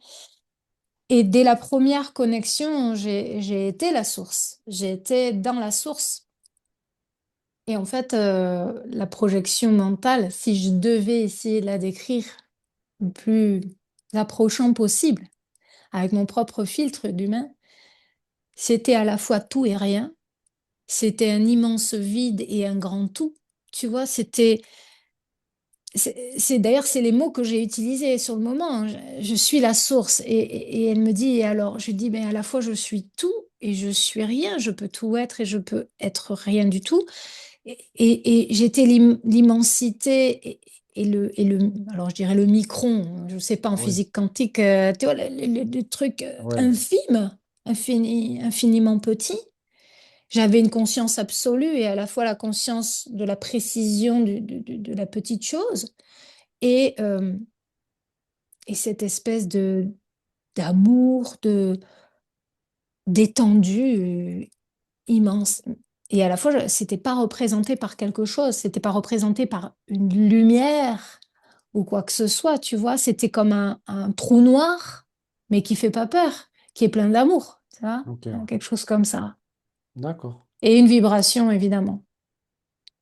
Et dès la première connexion, j'ai été la source. J'ai été dans la source. Et en fait, la projection mentale, si je devais essayer de la décrire le plus approchant possible, avec mon propre filtre d'humain, c'était à la fois tout et rien. C'était un immense vide et un grand tout. Tu vois, d'ailleurs, c'est les mots que j'ai utilisés sur le moment, hein. Je suis la source. Et elle me dit, et alors, je dis, mais à la fois, je suis tout et je suis rien. Je peux tout être et je peux être rien du tout. Et j'étais l'immensité alors je dirais le micron, je ne sais pas en Oui. physique quantique, tu vois, le truc Ouais. infime, infiniment petit. J'avais une conscience absolue et à la fois la conscience de la précision de la petite chose et, euh, et cette espèce de d'amour, d'étendue immense. Et à la fois, c'était pas représenté par quelque chose, c'était pas représenté par une lumière ou quoi que ce soit, tu vois, c'était comme un trou noir, mais qui fait pas peur, qui est plein d'amour, tu vois, Ok, ouais. quelque chose comme ça. D'accord. Et une vibration, évidemment.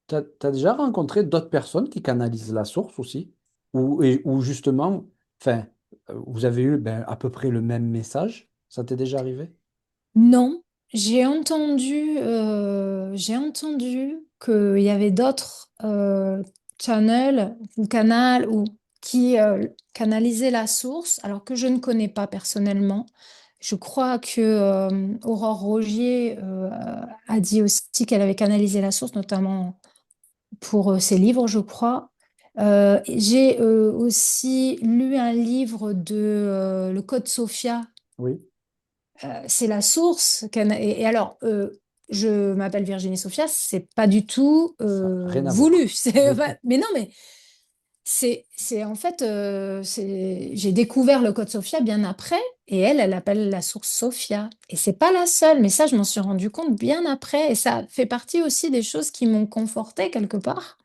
T'as déjà rencontré d'autres personnes qui canalisent la source aussi? Ou justement, enfin, vous avez eu ben, à peu près le même message? Ça t'est déjà arrivé? Non, j'ai entendu qu'il y avait d'autres channels ou canals ou qui canalisaient la source, alors que je ne connais pas personnellement. Je crois que Aurore Rogier a dit aussi qu'elle avait canalisé la source, notamment pour ses livres, je crois. J'ai aussi lu un livre de le Code Sophia. Oui, C'est la source. Et alors, je m'appelle Virginie Sophia, c'est pas du tout ça n'a rien à voir. voulu. Oui, Mais non, mais c'est en fait, j'ai découvert le code Sophia bien après, et elle appelle la source Sophia. Et c'est pas la seule, mais ça, je m'en suis rendu compte bien après, et ça fait partie aussi des choses qui m'ont confortée quelque part,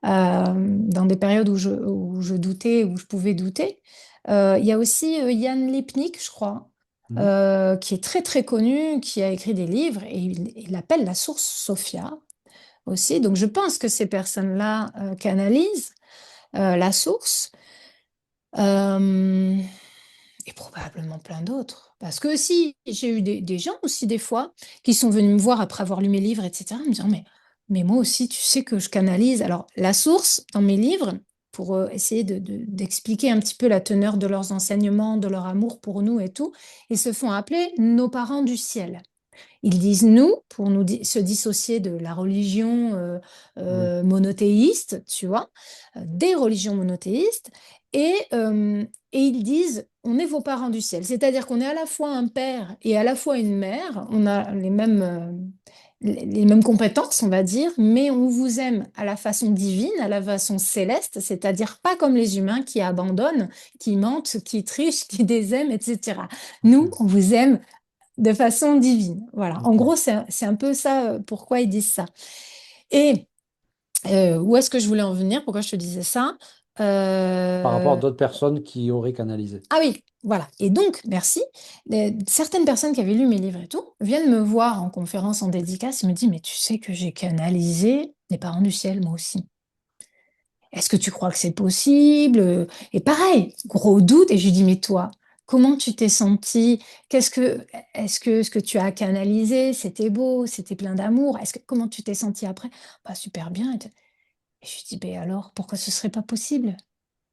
dans des périodes où je doutais, où je pouvais douter. Il y a aussi Yann Lipnik, je crois, mhm, qui est très très connu, qui a écrit des livres, et il appelle la source Sophia aussi. Donc je pense que ces personnes-là canalisent la source. Euh, et probablement plein d'autres. Parce que si j'ai eu des gens aussi des fois qui sont venus me voir après avoir lu mes livres, etc., me disant, mais moi aussi, tu sais que je canalise. Alors, la source dans mes livres, pour essayer d'expliquer un petit peu la teneur de leurs enseignements, de leur amour pour nous et tout, ils se font appeler nos parents du ciel. Ils disent nous pour se dissocier de la religion oui, monothéiste, tu vois, des religions monothéistes, et, euh, et ils disent on est vos parents du ciel, c'est-à-dire qu'on est à la fois un père et à la fois une mère, on a les mêmes compétences, on va dire, mais on vous aime à la façon divine, à la façon céleste, c'est-à-dire pas comme les humains qui abandonnent, qui mentent, qui trichent, qui désaiment, etc. Nous, ok, on vous aime de façon divine. Voilà. En d'accord. gros, c'est un peu ça, pourquoi ils disent ça. Et où est-ce que je voulais en venir? Pourquoi je te disais ça? Par rapport à Euh, d'autres personnes qui auraient canalisé. Ah oui, voilà. Et donc, merci. Certaines personnes qui avaient lu mes livres et tout viennent me voir en conférence, en dédicace, et me disent, mais tu sais que j'ai canalisé les parents du ciel, moi aussi. Est-ce que tu crois que c'est possible? Et pareil, gros doute. Et je lui dis, mais toi, comment tu t'es senti? Est-ce que tu as canalisé? C'était beau, c'était plein d'amour. Comment tu t'es senti après? Bah, super bien. Et je lui dis, ben alors, pourquoi ce serait pas possible?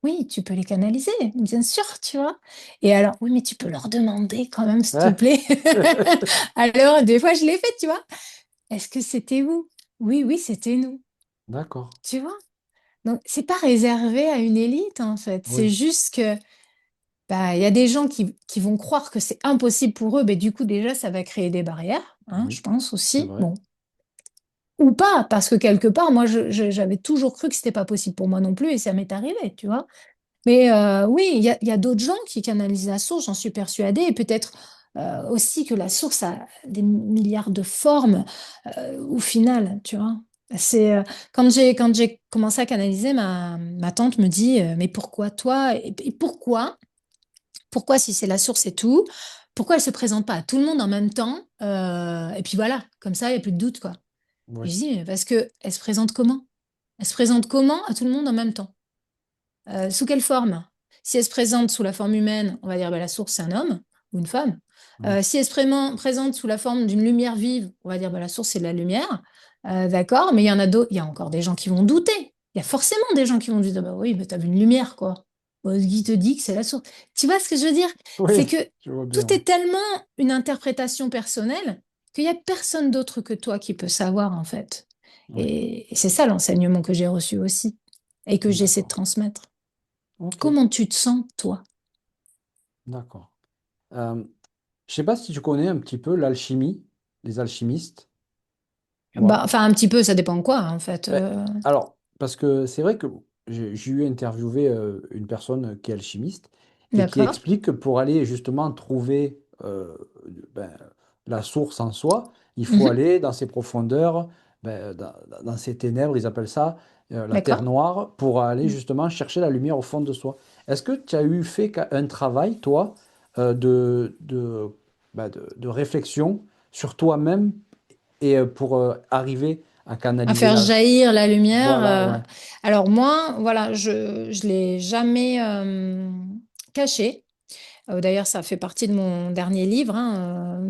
Oui, tu peux les canaliser, bien sûr, tu vois. Et alors, oui, mais tu peux leur demander quand même, s'il te Hein. plaît. Alors, des fois, je l'ai fait, tu vois. Est-ce que c'était vous? Oui, oui, c'était nous, D'accord, tu vois. Donc, c'est pas réservé à une élite, en fait. C'est oui, juste que, bah, il y a des gens qui vont croire que c'est impossible pour eux, mais du coup, déjà, ça va créer des barrières, hein, je oui, pense c'est aussi. vrai. Bon, ou pas, parce que quelque part, moi, j'avais toujours cru que c'était pas possible pour moi non plus, et ça m'est arrivé, tu vois. Mais oui, il y a d'autres gens qui canalisent la source, j'en suis persuadée, et peut-être aussi que la source a des milliards de formes au final, tu vois. C'est quand j'ai commencé à canaliser, ma tante me dit mais pourquoi toi et pourquoi si c'est la source et tout, pourquoi elle se présente pas à tout le monde en même temps et puis voilà, comme ça il y a plus de doute quoi. Et Oui, je dis mais parce que elle se présente comment? Elle se présente comment à tout le monde en même temps? Sous quelle forme? Si elle se présente sous la forme humaine, on va dire bah, la source, c'est un homme ou une femme. oui, Si elle se présente sous la forme d'une lumière vive, on va dire bah, la source, c'est de la lumière. D'accord, mais il y en a d'autres, il y a encore des gens qui vont douter. Il y a forcément des gens qui vont dire, ah bah oui, mais t'as vu une lumière, quoi. Qui te dit que c'est la source? Tu vois ce que je veux dire? C'est oui, que je vois bien, tout oui. est tellement une interprétation personnelle qu'il n'y a personne d'autre que toi qui peut savoir, en fait. Oui, Et c'est ça l'enseignement que j'ai reçu aussi et que j'essaie de d'accord. transmettre. Ok, Comment tu te sens, toi? d'accord. Euh, je sais pas si tu connais un petit peu l'alchimie, les alchimistes. Bah, Moi, enfin, un petit peu, ça dépend quoi, en fait. ben, alors, parce que c'est vrai que j'ai eu interviewé une personne qui est alchimiste et qui D'accord, explique que pour aller justement trouver ben, la source en soi, il faut mhm, aller dans ses profondeurs, ben, dans ses ténèbres, ils appellent ça la terre d'accord. noire, pour aller justement chercher la lumière au fond de soi. Est-ce que tu as eu fait un travail, toi, de réflexion sur toi-même et pour arriver à À canaliser faire la... jaillir la lumière. Voilà, ouais. Alors moi, voilà, je l'ai jamais caché. D'ailleurs, ça fait partie de mon dernier livre, hein,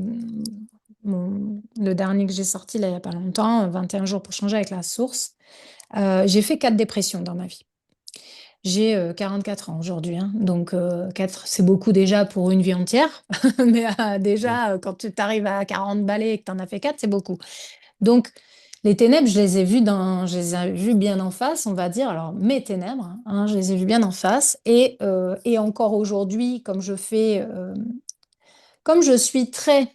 le dernier que j'ai sorti là, il n'y a pas longtemps, 21 jours pour changer avec la source. J'ai fait 4 dépressions dans ma vie. J'ai 4 ans aujourd'hui, hein, donc 4, c'est beaucoup déjà pour une vie entière, mais Oui, déjà, quand tu arrives à 40 balais et que tu en as fait 4, c'est beaucoup. Donc, Les ténèbres, je les ai vues bien en face, on va dire. Alors, mes ténèbres, hein, je les ai vues bien en face. Et encore aujourd'hui, comme je suis très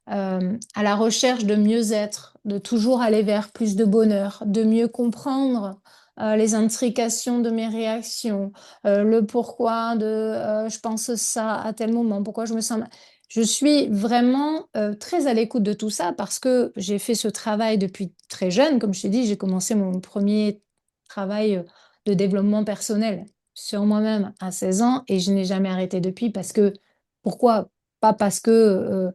à la recherche de mieux-être, de toujours aller vers plus de bonheur, de mieux comprendre les intrications de mes réactions, le pourquoi de je pense ça à tel moment, pourquoi je me sens mal. Je suis vraiment très à l'écoute de tout ça parce que j'ai fait ce travail depuis très jeune. Comme je t'ai dit, j'ai commencé mon premier travail de développement personnel sur moi-même à 16 ans et je n'ai jamais arrêté depuis parce que, pourquoi? Pas parce que euh,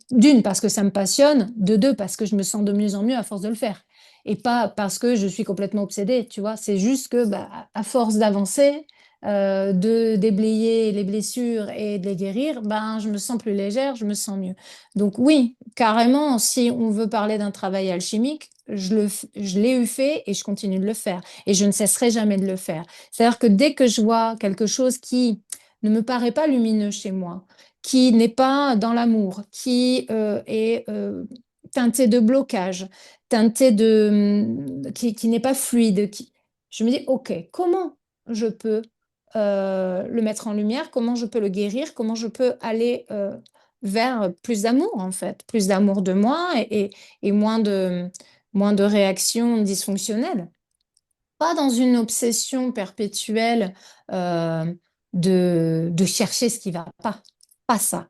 d'une, parce que ça me passionne, de deux, parce que je me sens de mieux en mieux à force de le faire. Et pas parce que je suis complètement obsédée, tu vois. C'est juste que, bah, à force d'avancer, de déblayer les blessures et de les guérir, ben, je me sens plus légère, je me sens mieux. Donc oui, carrément, si on veut parler d'un travail alchimique, je l'ai eu fait et je continue de le faire. Et je ne cesserai jamais de le faire. C'est-à-dire que dès que je vois quelque chose qui ne me paraît pas lumineux chez moi, qui n'est pas dans l'amour, qui est teinté de blocage, qui n'est pas fluide. Je me dis, OK, comment je peux le mettre en lumière, comment je peux le guérir, comment je peux aller vers plus d'amour, en fait, plus d'amour de moi et moins de réactions dysfonctionnelles. Pas dans une obsession perpétuelle euh, de chercher ce qui va pas. Pas ça.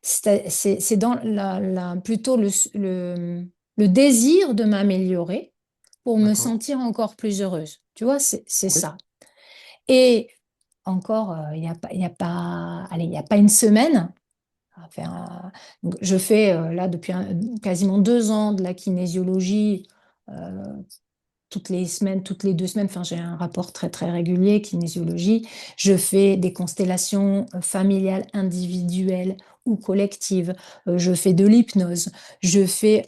C'est dans plutôt le désir de m'améliorer pour me D'accord. sentir encore plus heureuse. Tu vois, c'est Oui. ça. Et encore, il y a pas, allez, il y a pas une semaine. Enfin, donc je fais là depuis quasiment 2 ans de la kinésiologie. euh, Toutes les semaines, toutes les 2 semaines, enfin, j'ai un rapport très très régulier, kinésiologie. Je fais des constellations familiales, individuelles ou collectives. Je fais de l'hypnose. Je fais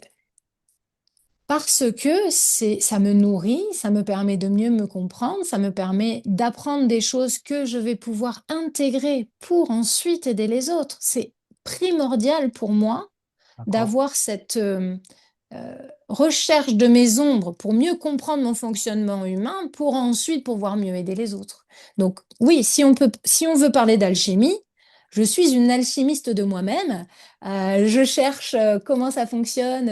parce que ça me nourrit, ça me permet de mieux me comprendre, ça me permet d'apprendre des choses que je vais pouvoir intégrer pour ensuite aider les autres. C'est primordial pour moi D'accord. d'avoir cette euh, recherche de mes ombres pour mieux comprendre mon fonctionnement humain, pour ensuite pouvoir mieux aider les autres. Donc oui, si on veut parler d'alchimie, je suis une alchimiste de moi-même. Je cherche comment ça fonctionne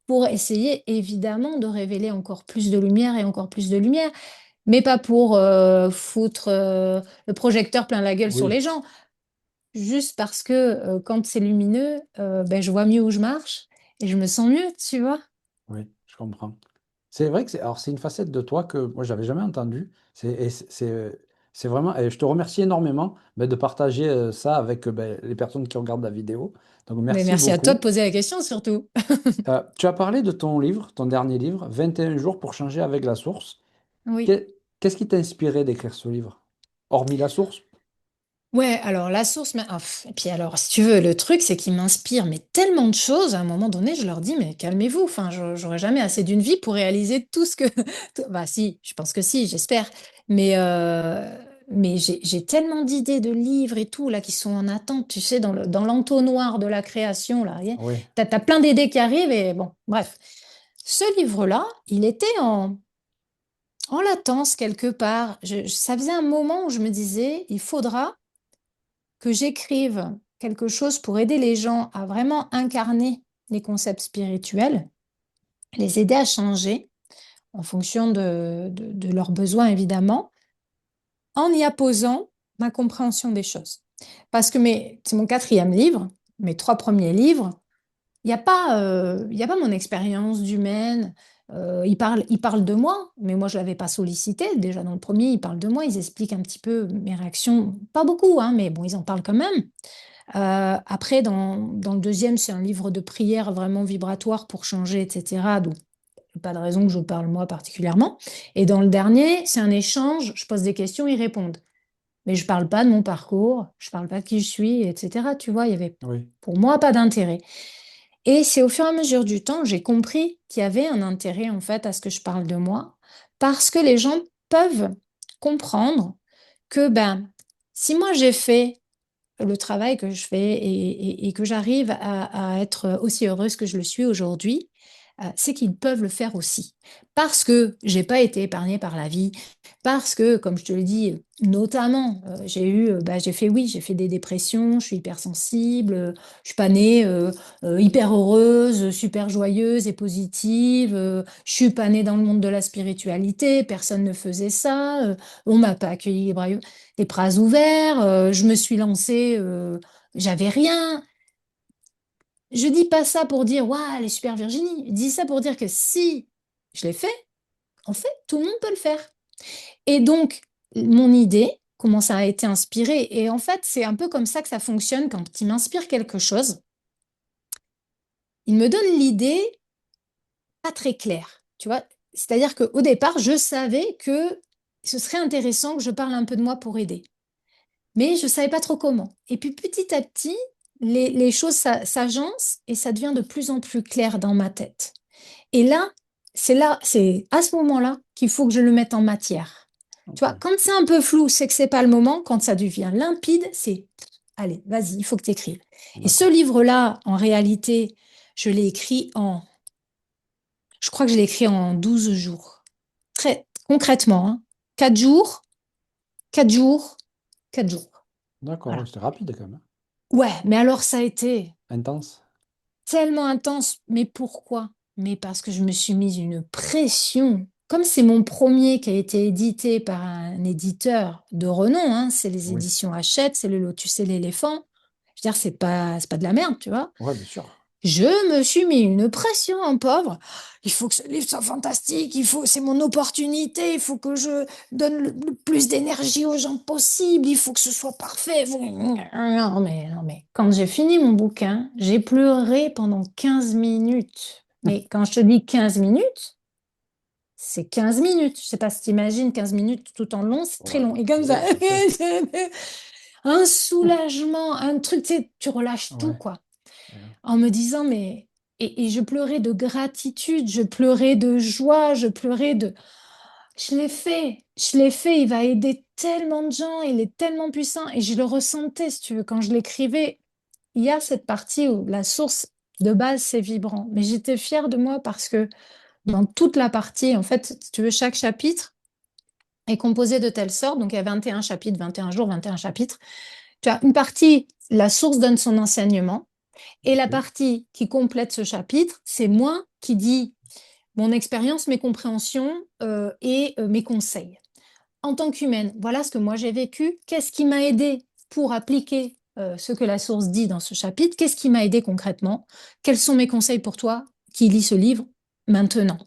pour essayer évidemment de révéler encore plus de lumière et encore plus de lumière, mais pas pour foutre le projecteur plein la gueule sur les Oui. gens. Juste parce que quand c'est lumineux, ben, je vois mieux où je marche et je me sens mieux, tu vois. Oui, je comprends. C'est vrai que c'est une facette de toi que moi j'avais jamais entendue. C'est vraiment et je te remercie énormément de partager ça avec les personnes qui regardent la vidéo. Donc Mais merci merci à toi de beaucoup. poser la question surtout. Tu as parlé de ton livre, ton dernier livre, 21 jours pour changer avec la source. Oui. Qu'est-ce qui t'a inspiré d'écrire ce livre? Hormis la source? Ouais, alors la source, et puis alors, si tu veux, le truc, c'est qu'il m'inspire mais tellement de choses, à un moment donné, je leur dis, mais calmez-vous, enfin, j'aurai jamais assez d'une vie pour réaliser tout ce que... Bah si, je pense que si, j'espère. Mais, euh, mais j'ai tellement d'idées de livres et tout, là, qui sont en attente, tu sais, dans l'entonnoir de la création, là. Oui, T'as plein d'idées qui arrivent et bon, bref. Ce livre-là, il était en latence quelque part. Ça faisait un moment où je me disais, il faudra que j'écrive quelque chose pour aider les gens à vraiment incarner les concepts spirituels, les aider à changer en fonction de leurs besoins, évidemment, en y apposant ma compréhension des choses. Parce que c'est mon quatrième livre, mes 3 premiers livres, il y a pas mon expérience d'humaine. Il parle de moi, mais moi je l'avais pas sollicité. Déjà dans le premier, il parle de moi, ils expliquent un petit peu mes réactions, pas beaucoup, hein, mais bon, ils en parlent quand même. Après, dans le deuxième, c'est un livre de prière vraiment vibratoire pour changer, etc. Donc, pas de raison que je parle moi particulièrement. Et dans le dernier, c'est un échange, je pose des questions, ils répondent. Mais je parle pas de mon parcours, je parle pas de qui je suis, etc. Tu vois, il y avait oui, pour moi pas d'intérêt. Et c'est au fur et à mesure du temps, j'ai compris qu'il y avait un intérêt en fait à ce que je parle de moi, parce que les gens peuvent comprendre que ben, si moi j'ai fait le travail que je fais et que j'arrive à être aussi heureuse que je le suis aujourd'hui, c'est qu'ils peuvent le faire aussi. Parce que j'ai pas été épargnée par la vie, parce que, comme je te le dis, notamment, j'ai fait des dépressions, je suis hypersensible, je suis pas née hyper heureuse, super joyeuse et positive, je suis pas née dans le monde de la spiritualité, personne ne faisait ça, on m'a pas accueilli les bras ouverts, je me suis lancée, j'avais rien. Je dis pas ça pour dire, waouh, elle est super Virginie. Je dis ça pour dire que si je l'ai fait, en fait, tout le monde peut le faire. Et donc, mon idée, comment ça a été inspiré, et en fait, c'est un peu comme ça que ça fonctionne quand il m'inspire quelque chose. Il me donne l'idée pas très claire, tu vois. C'est-à-dire qu'au départ, je savais que ce serait intéressant que je parle un peu de moi pour aider. Mais je ne savais pas trop comment. Et puis petit à petit, les choses s'agencent et ça devient de plus en plus clair dans ma tête. Et là, c'est à ce moment-là qu'il faut que je le mette en matière. Tu Ok, vois, quand c'est un peu flou, c'est que c'est pas le moment. Quand ça devient limpide, c'est allez, vas-y, il faut que tu écrives. Et ce d'accord. livre-là, en réalité, je l'ai écrit je crois que je l'ai écrit en 12 jours. Très concrètement, hein. 4 jours, 4 jours, 4 jours. D'accord, ouais, Voilà. c'était rapide quand même, hein. Ouais, mais alors ça a été Intense. tellement intense. Mais pourquoi? Mais parce que je me suis mise une pression. Comme c'est mon premier qui a été édité par un éditeur de renom, hein, c'est les Oui, éditions Hachette, c'est le Lotus et l'éléphant. Je veux dire, c'est pas de la merde, tu vois. ouais, bien sûr. Je me suis mis une pression en pauvre. Il faut que ce livre soit fantastique, c'est mon opportunité, il faut que je donne le plus d'énergie aux gens possible, il faut que ce soit parfait. Non, mais quand j'ai fini mon bouquin, j'ai pleuré pendant 15 minutes. Mais quand je te dis 15 minutes, c'est 15 minutes. Je sais pas si tu imagines 15 minutes tout en long, c'est très Ouais, long. Et comme ça, ouais, tout à fait. un soulagement, un truc, tu relâches tout, Ouais, quoi ouais. en me disant, mais... Et je pleurais de gratitude, je pleurais de joie, je pleurais de... Je l'ai fait, il va aider tellement de gens, il est tellement puissant. Et je le ressentais, si tu veux, quand je l'écrivais, il y a cette partie où la source de base, c'est vibrant. Mais j'étais fière de moi parce que dans toute la partie, en fait, si tu veux, chaque chapitre est composé de telle sorte, donc il y a 21 chapitres, 21 jours, 21 chapitres. Tu as une partie, la source donne son enseignement. Et la Ok, partie qui complète ce chapitre, c'est moi qui dis mon expérience, mes compréhensions et mes conseils. En tant qu'humaine, voilà ce que moi j'ai vécu. Qu'est-ce qui m'a aidé pour appliquer ce que la source dit dans ce chapitre? Qu'est-ce qui m'a aidé concrètement? Quels sont mes conseils pour toi qui lis ce livre maintenant?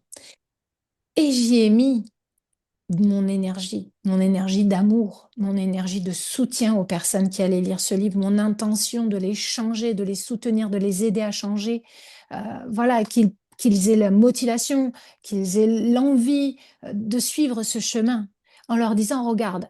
Et j'y ai mis mon énergie d'amour, mon énergie de soutien aux personnes qui allaient lire ce livre, mon intention de les changer, de les soutenir, de les aider à changer. Voilà, qu'ils aient la motivation, qu'ils aient l'envie de suivre ce chemin en leur disant, regarde,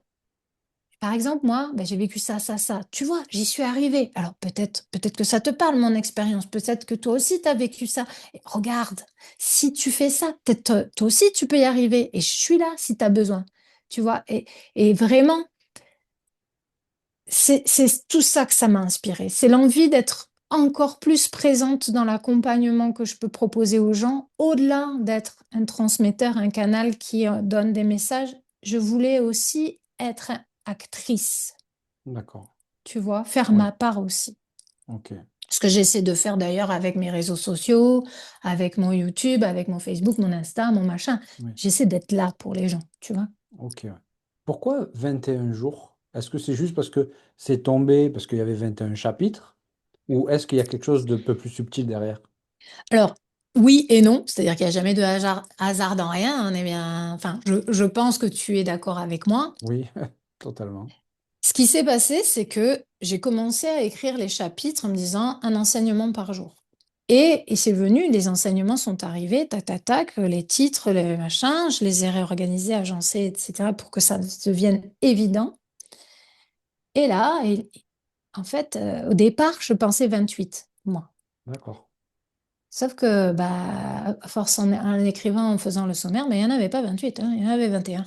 par exemple, moi, ben, j'ai vécu ça, ça, ça. Tu vois, j'y suis arrivée. Alors peut-être que ça te parle, mon expérience. Peut-être que toi aussi, tu as vécu ça. Et regarde, si tu fais ça, peut-être toi aussi, tu peux y arriver. Et je suis là si tu as besoin. Tu vois, et vraiment, c'est tout ça que ça m'a inspiré. C'est l'envie d'être encore plus présente dans l'accompagnement que je peux proposer aux gens, au-delà d'être un transmetteur, un canal qui donne des messages. Je voulais aussi être actrice, d'accord. tu vois, faire Ouais, ma part aussi. ok. Ce que j'essaie de faire d'ailleurs avec mes réseaux sociaux, avec mon YouTube, avec mon Facebook, mon Insta, mon machin. Oui, J'essaie d'être là pour les gens, tu vois. ok. Ouais. Pourquoi 21 jours? Est-ce que c'est juste parce que c'est tombé, parce qu'il y avait 21 chapitres? Ou est-ce qu'il y a quelque chose de peu plus subtil derrière? Alors, oui et non, c'est-à-dire qu'il n'y a jamais de hasard dans rien. On est bien... Enfin, je pense que tu es d'accord avec moi. Oui, totalement. Ce qui s'est passé, c'est que j'ai commencé à écrire les chapitres en me disant un enseignement par jour. Et c'est venu, les enseignements sont arrivés, tac, tac, tac, les titres, les machins, je les ai réorganisés, agencés, etc., pour que ça devienne évident. Et là, en fait, au départ, je pensais 28 moi. D'accord. Sauf que, bah, à force en écrivant, en faisant le sommaire, mais il n'y en avait pas 28, hein, il y en avait 21.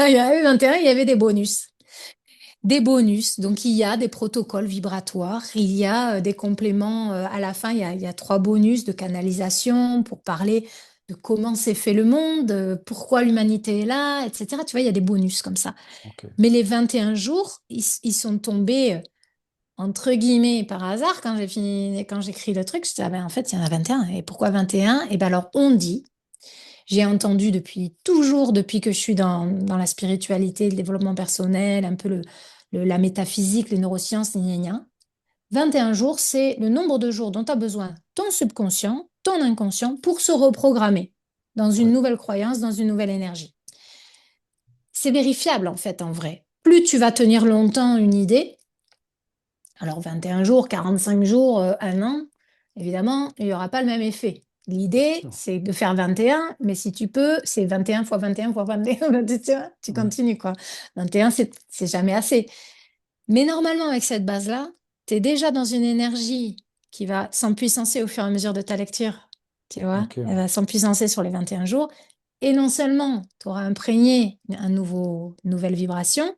Il y en avait 21, il y avait des bonus. des bonus. Donc, il y a des protocoles vibratoires, il y a des compléments. À la fin, il y a 3 bonus de canalisation pour parler de comment s'est fait le monde, pourquoi l'humanité est là, etc. Tu vois, il y a des bonus comme ça. Ok. Mais les 21 jours, ils sont tombés, entre guillemets, par hasard. Quand j'ai fini, quand j'écris le truc, je dis, ah ben, en fait, il y en a 21. Et pourquoi 21? Et ben alors, on dit, j'ai entendu depuis toujours, depuis que je suis dans la spiritualité, le développement personnel, un peu la métaphysique, les neurosciences, gna, gna, gna. 21 jours, c'est le nombre de jours dont tu as besoin ton subconscient, ton inconscient, pour se reprogrammer dans une Ouais. nouvelle croyance, dans une nouvelle énergie. C'est vérifiable, en fait, en vrai. Plus tu vas tenir longtemps une idée, alors 21 jours, 45 jours, 1 an, évidemment, il n'y aura pas le même effet. Bien L'idée, sûr. c'est de faire 21, mais si tu peux, c'est 21 fois 21 fois 21, tu vois, tu Ouais. continues, quoi. 21, c'est jamais assez. Mais normalement, avec cette base-là, tu es déjà dans une énergie qui va s'empuissancer au fur et à mesure de ta lecture. Tu vois, Ok. elle va s'empuissancer sur les 21 jours. Et non seulement tu auras imprégné une nouvelle vibration,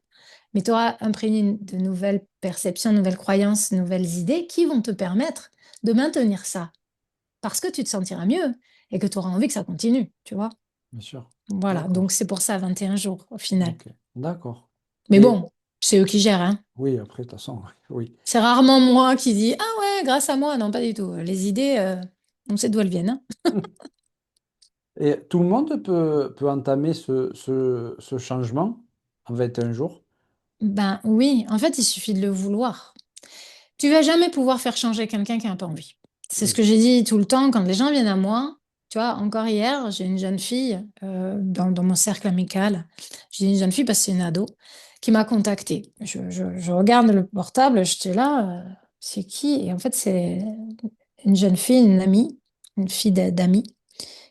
mais tu auras imprégné de nouvelles perceptions, nouvelles croyances, nouvelles idées qui vont te permettre de maintenir ça. Parce que tu te sentiras mieux et que tu auras envie que ça continue, tu vois. Bien sûr. Voilà, donc D'accord. c'est pour ça 21 jours au final. Ok. D'accord. Mais Et bon, c'est eux qui gèrent, hein. oui, après, de toute façon, oui. C'est rarement moi qui dis ah ouais, grâce à moi. Non, pas du tout. Les idées, on sait d'où elles viennent, hein. Et tout le monde peut entamer ce changement en 21 jours? Ben oui, en fait, il suffit de le vouloir. Tu vas jamais pouvoir faire changer quelqu'un qui n'a pas envie. C'est ce Oui. que j'ai dit tout le temps quand les gens viennent à moi. Tu vois, encore hier, j'ai une jeune fille dans mon cercle amical. J'ai une jeune fille parce que c'est une ado qui m'a contactée. Je regarde le portable, j'étais là, c'est qui? Et en fait, c'est une jeune fille, une amie, une fille d'amis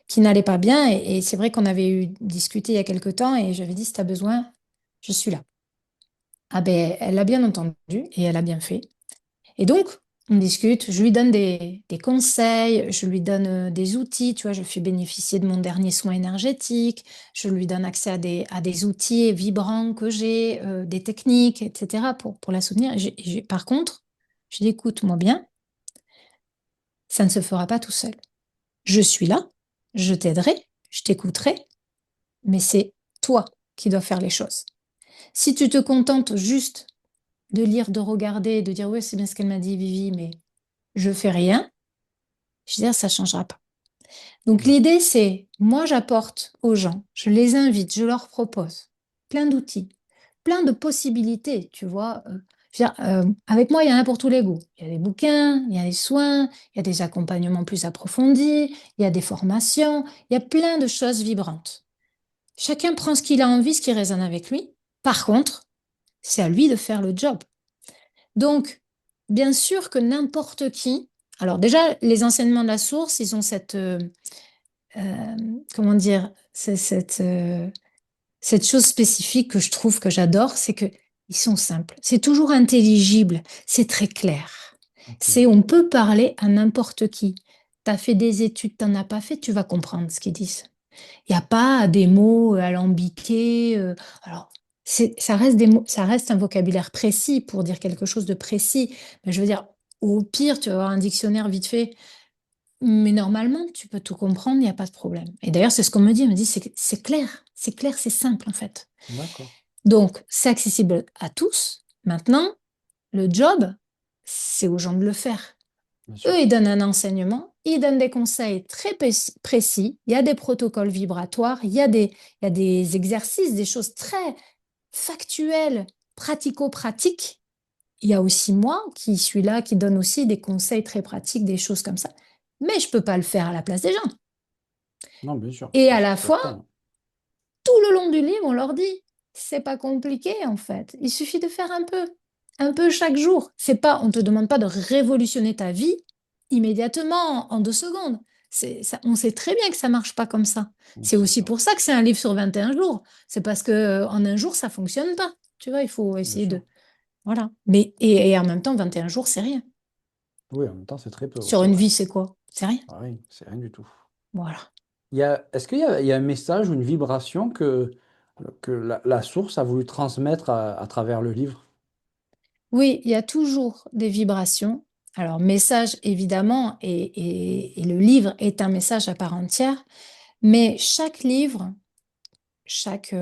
qui n'allait pas bien. Et c'est vrai qu'on avait eu discuté il y a quelque temps et j'avais dit, si tu as besoin, je suis là. Ah ben, elle l'a bien entendu et elle a bien fait. Et donc, on discute, je lui donne des conseils, je lui donne des outils, tu vois, je le fais bénéficier de mon dernier soin énergétique, je lui donne accès à des outils vibrants que j'ai, des techniques, etc., pour la soutenir. Par contre, je dis, écoute-moi bien, ça ne se fera pas tout seul. Je suis là, je t'aiderai, je t'écouterai, mais c'est toi qui dois faire les choses. Si tu te contentes juste de lire, de regarder, de dire, oui, c'est bien ce qu'elle m'a dit, Vivi, mais je fais rien, je veux dire, ça changera pas. Donc Ouais. l'idée, c'est, moi, j'apporte aux gens, je les invite, je leur propose plein d'outils, plein de possibilités, tu vois. Je veux dire, avec moi, il y en a pour tous les goûts. Il y a des bouquins, il y a des soins, il y a des accompagnements plus approfondis, il y a des formations, il y a plein de choses vibrantes. Chacun prend ce qu'il a envie, ce qui résonne avec lui. Par contre, c'est à lui de faire le job. Donc, bien sûr que n'importe qui, alors déjà, les enseignements de la source, ils ont euh, comment dire, cette chose spécifique que je trouve que j'adore, c'est que ils sont simples. C'est toujours intelligible, c'est très clair. Ok. On peut parler à n'importe qui. T'as fait des études, t'en as pas fait, tu vas comprendre ce qu'ils disent. Il n'y a pas des mots alambiqués. Alors, ça reste des mots, ça reste un vocabulaire précis pour dire quelque chose de précis. Mais je veux dire, au pire, tu vas avoir un dictionnaire vite fait. Mais normalement, tu peux tout comprendre, il n'y a pas de problème. Et d'ailleurs, c'est ce qu'on me dit. On me dit, c'est clair, c'est simple en fait. D'accord. Donc, c'est accessible à tous. Maintenant, le job, c'est aux gens de le faire. Bien Eux, sûr. ils donnent un enseignement, ils donnent des conseils très précis. Il y a des protocoles vibratoires, il y a des exercices, des choses très factuelles, pratico-pratiques. Il y a aussi moi qui suis là, qui donne aussi des conseils très pratiques, des choses comme ça. Mais je ne peux pas le faire à la place des gens. Non, bien sûr. Et Ça, à c'est la fois, certain. tout le long du livre, on leur dit, c'est pas compliqué en fait. Il suffit de faire un peu chaque jour. C'est pas, on te demande pas de révolutionner ta vie immédiatement en 2 secondes. On sait très bien que ça marche pas comme ça. Oui, C'est c'est aussi ça. pour ça que c'est un livre sur 21 jours. C'est parce que en un jour, ça fonctionne pas. Tu vois, il faut Bien essayer sûr. de, voilà. Mais, et en même temps, 21 jours, c'est rien. Oui, en même temps, c'est très peu. Ouais, Sur c'est une vrai. vie, c'est quoi? C'est rien. Ah oui, c'est rien du tout. Voilà. Est-ce qu'il y a un message ou une vibration que la source a voulu transmettre à travers le livre? Oui, il y a toujours des vibrations. Alors, message, évidemment, et le livre est un message à part entière, mais chaque livre, chaque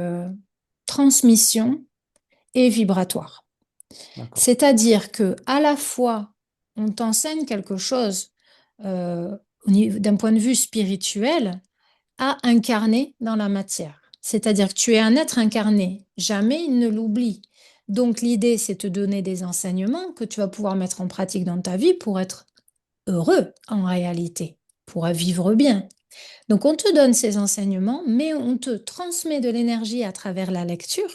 transmission est vibratoire. D'accord. C'est-à-dire que à la fois, on t'enseigne quelque chose d'un point de vue spirituel à incarner dans la matière. C'est-à-dire que tu es un être incarné, jamais il ne l'oublie. Donc l'idée, c'est de te donner des enseignements que tu vas pouvoir mettre en pratique dans ta vie pour être heureux en réalité, pour vivre bien. Donc on te donne ces enseignements, mais on te transmet de l'énergie à travers la lecture,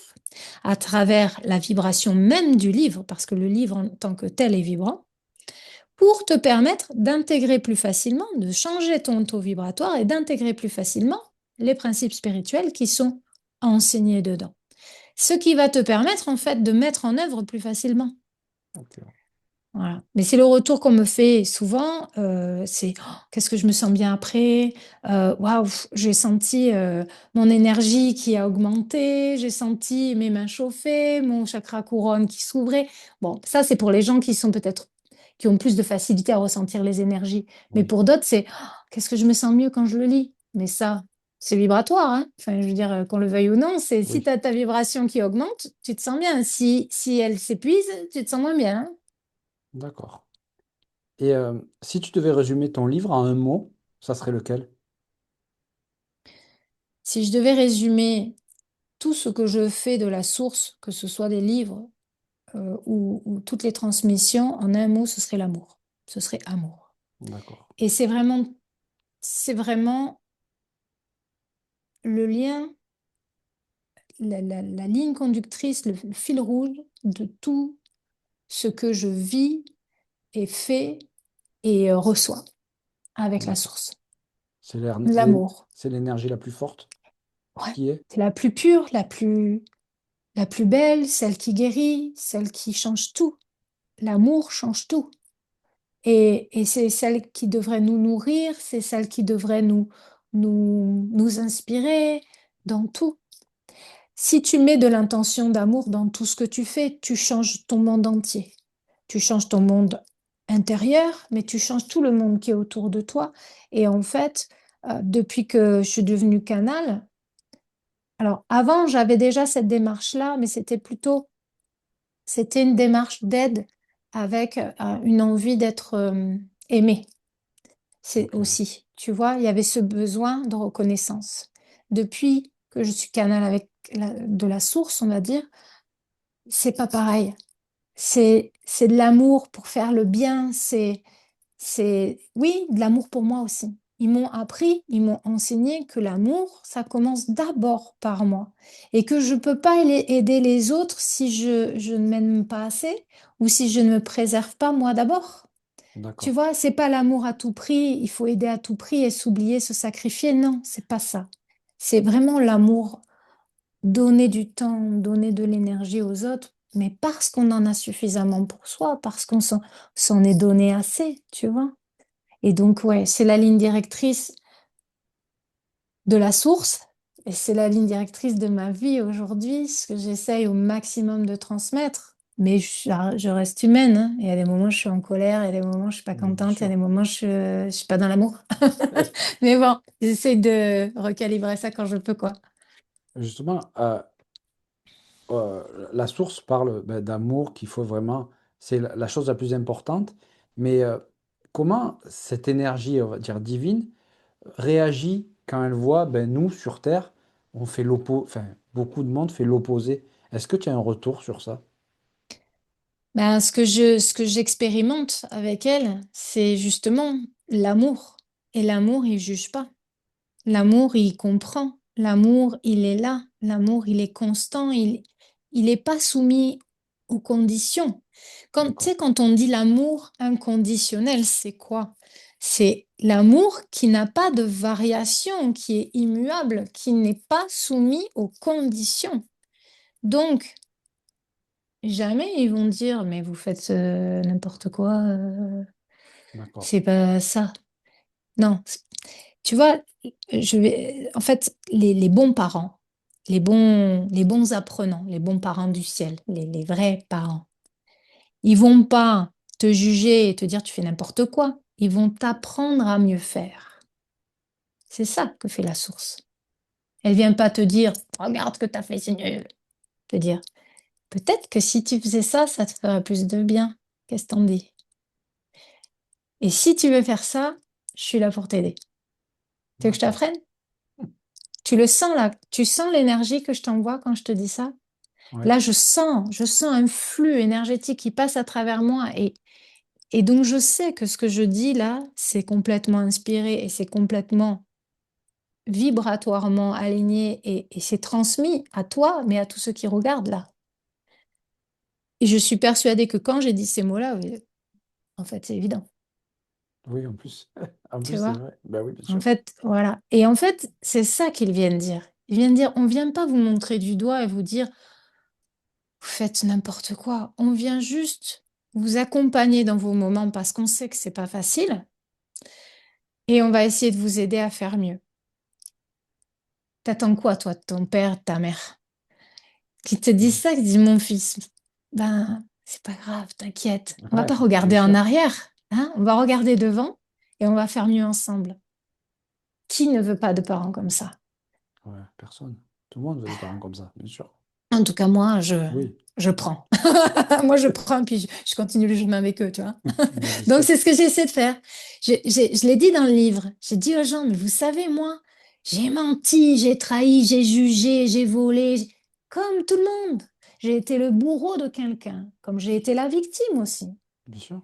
à travers la vibration même du livre, parce que le livre en tant que tel est vibrant, pour te permettre d'intégrer plus facilement, de changer ton taux vibratoire et d'intégrer plus facilement les principes spirituels qui sont enseignés dedans. Ce qui va te permettre en fait de mettre en œuvre plus facilement. Ok. Voilà. Mais c'est le retour qu'on me fait souvent, c'est oh, qu'est-ce que je me sens bien après, waouh, j'ai senti mon énergie qui a augmenté, j'ai senti mes mains chauffer, mon chakra couronne qui s'ouvrait. Bon, ça c'est pour les gens qui sont peut-être qui ont plus de facilité à ressentir les énergies. Mais Oui, pour d'autres, c'est oh, qu'est-ce que je me sens mieux quand je le lis. Mais ça, c'est vibratoire, hein. Enfin, je veux dire, qu'on le veuille ou non, c'est si tu oui. as ta vibration qui augmente, tu te sens bien. Si elle s'épuise, tu te sens moins bien, hein. D'accord. Et si tu devais résumer ton livre en un mot, ça serait lequel? Si je devais résumer tout ce que je fais de la source, que ce soit des livres ou toutes les transmissions, en un mot, ce serait l'amour. Ce serait amour. D'accord. Et c'est vraiment le lien, la ligne conductrice, le fil rouge de tout ce que je vis et fais et reçois avec la D'accord. source. C'est L'amour. l'énergie la plus forte Ouais. qui est? C'est la plus pure, la plus belle, celle qui guérit, celle qui change tout. L'amour change tout. Et c'est celle qui devrait nous nourrir, c'est celle qui devrait nous inspirer dans tout. Si tu mets de l'intention d'amour dans tout ce que tu fais, tu changes ton monde entier. Tu changes ton monde intérieur, mais tu changes tout le monde qui est autour de toi. Et en fait, depuis que je suis devenue canal, alors avant, j'avais déjà cette démarche-là, mais c'était une démarche d'aide avec une envie d'être aimée. C'est Ok. aussi, tu vois, il y avait ce besoin de reconnaissance. Depuis que je suis canal avec de la source, on va dire, c'est pas pareil. C'est de l'amour pour faire le bien. Oui, de l'amour pour moi aussi. Ils m'ont appris, ils m'ont enseigné que l'amour, ça commence d'abord par moi et que je peux pas aider les autres si je ne m'aime pas assez ou si je ne me préserve pas moi d'abord. Tu D'accord. vois, c'est pas l'amour à tout prix, il faut aider à tout prix et s'oublier, se sacrifier. Non, c'est pas ça. C'est vraiment l'amour, donner du temps, donner de l'énergie aux autres, mais parce qu'on en a suffisamment pour soi, parce qu'on s'en est donné assez, tu vois. Et donc, ouais, c'est la ligne directrice de la source et c'est la ligne directrice de ma vie aujourd'hui, ce que j'essaye au maximum de transmettre. Mais je reste humaine, hein. Il y a des moments où je suis en colère, il y a des moments où je suis pas Mais bien contente, il y a des sûr. moments où je suis pas dans l'amour. Mais bon, j'essaie de recalibrer ça quand je peux, quoi. Justement, la source parle ben, d'amour qu'il faut vraiment, c'est la chose la plus importante. Mais comment cette énergie, on va dire divine, réagit quand elle voit, ben, nous, sur Terre, on fait enfin, beaucoup de monde fait l'opposé. Est-ce que tu as un retour sur ça? Ben, ce que j'expérimente avec elle, c'est justement l'amour. Et l'amour, il juge pas. L'amour, il comprend. L'amour, il est là. L'amour, il est constant. Il est pas soumis aux conditions. Tu D'accord, sais, quand on dit l'amour inconditionnel, c'est quoi? C'est l'amour qui n'a pas de variation, qui est immuable, qui n'est pas soumis aux conditions. Donc, jamais ils vont dire, mais vous faites n'importe quoi, d'accord, c'est pas ça. Non, tu vois, en fait, les bons parents, les bons apprenants, les bons parents du ciel, les vrais parents, Ils vont pas te juger et te dire tu fais n'importe quoi. Ils vont t'apprendre à mieux faire. C'est ça que fait la source. Elle vient pas te dire regarde ce que tu as fait, c'est nul. Te dire peut-être que si tu faisais ça, ça te ferait plus de bien. Qu'est-ce que t'en dis? Et si tu veux faire ça, je suis là pour t'aider. Tu veux que je D'accord. t'apprenne? Tu le sens là? Tu sens l'énergie que je t'envoie quand je te dis ça? Ouais. Là, je sens un flux énergétique qui passe à travers moi et donc je sais que ce que je dis là, c'est complètement inspiré et c'est complètement vibratoirement aligné et c'est transmis à toi, mais à tous ceux qui regardent là. Et je suis persuadée que quand j'ai dit ces mots-là, oui, en fait, c'est évident, Oui, en plus. En plus, tu c'est vois. vrai. Ben oui, bien En sûr. fait, voilà. Et en fait, c'est ça qu'ils viennent dire. Ils viennent dire, on vient pas vous montrer du doigt et vous dire, vous faites n'importe quoi. On vient juste vous accompagner dans vos moments parce qu'on sait que c'est pas facile et on va essayer de vous aider à faire mieux. T'attends quoi, toi, de ton père, de ta mère? Qui te disent Oui. ça, qui disent mon fils, ben, c'est pas grave, t'inquiète. On va Ouais, pas bien regarder en sûr. arrière, hein? On va regarder devant et on va faire mieux ensemble. Qui ne veut pas de parents comme ça? Ouais, personne. Tout le monde veut des parents comme ça, bien sûr. En tout cas, moi, Oui. je prends. Moi, je prends, puis je continue le chemin avec eux, tu vois. Ben, Donc, j'espère. c'est ce que j'essaie de faire. Je l'ai dit dans le livre. J'ai dit aux gens, mais vous savez, moi, j'ai menti, j'ai trahi, j'ai jugé, j'ai volé, comme tout le monde. J'ai été le bourreau de quelqu'un, comme j'ai été la victime aussi. Bien sûr.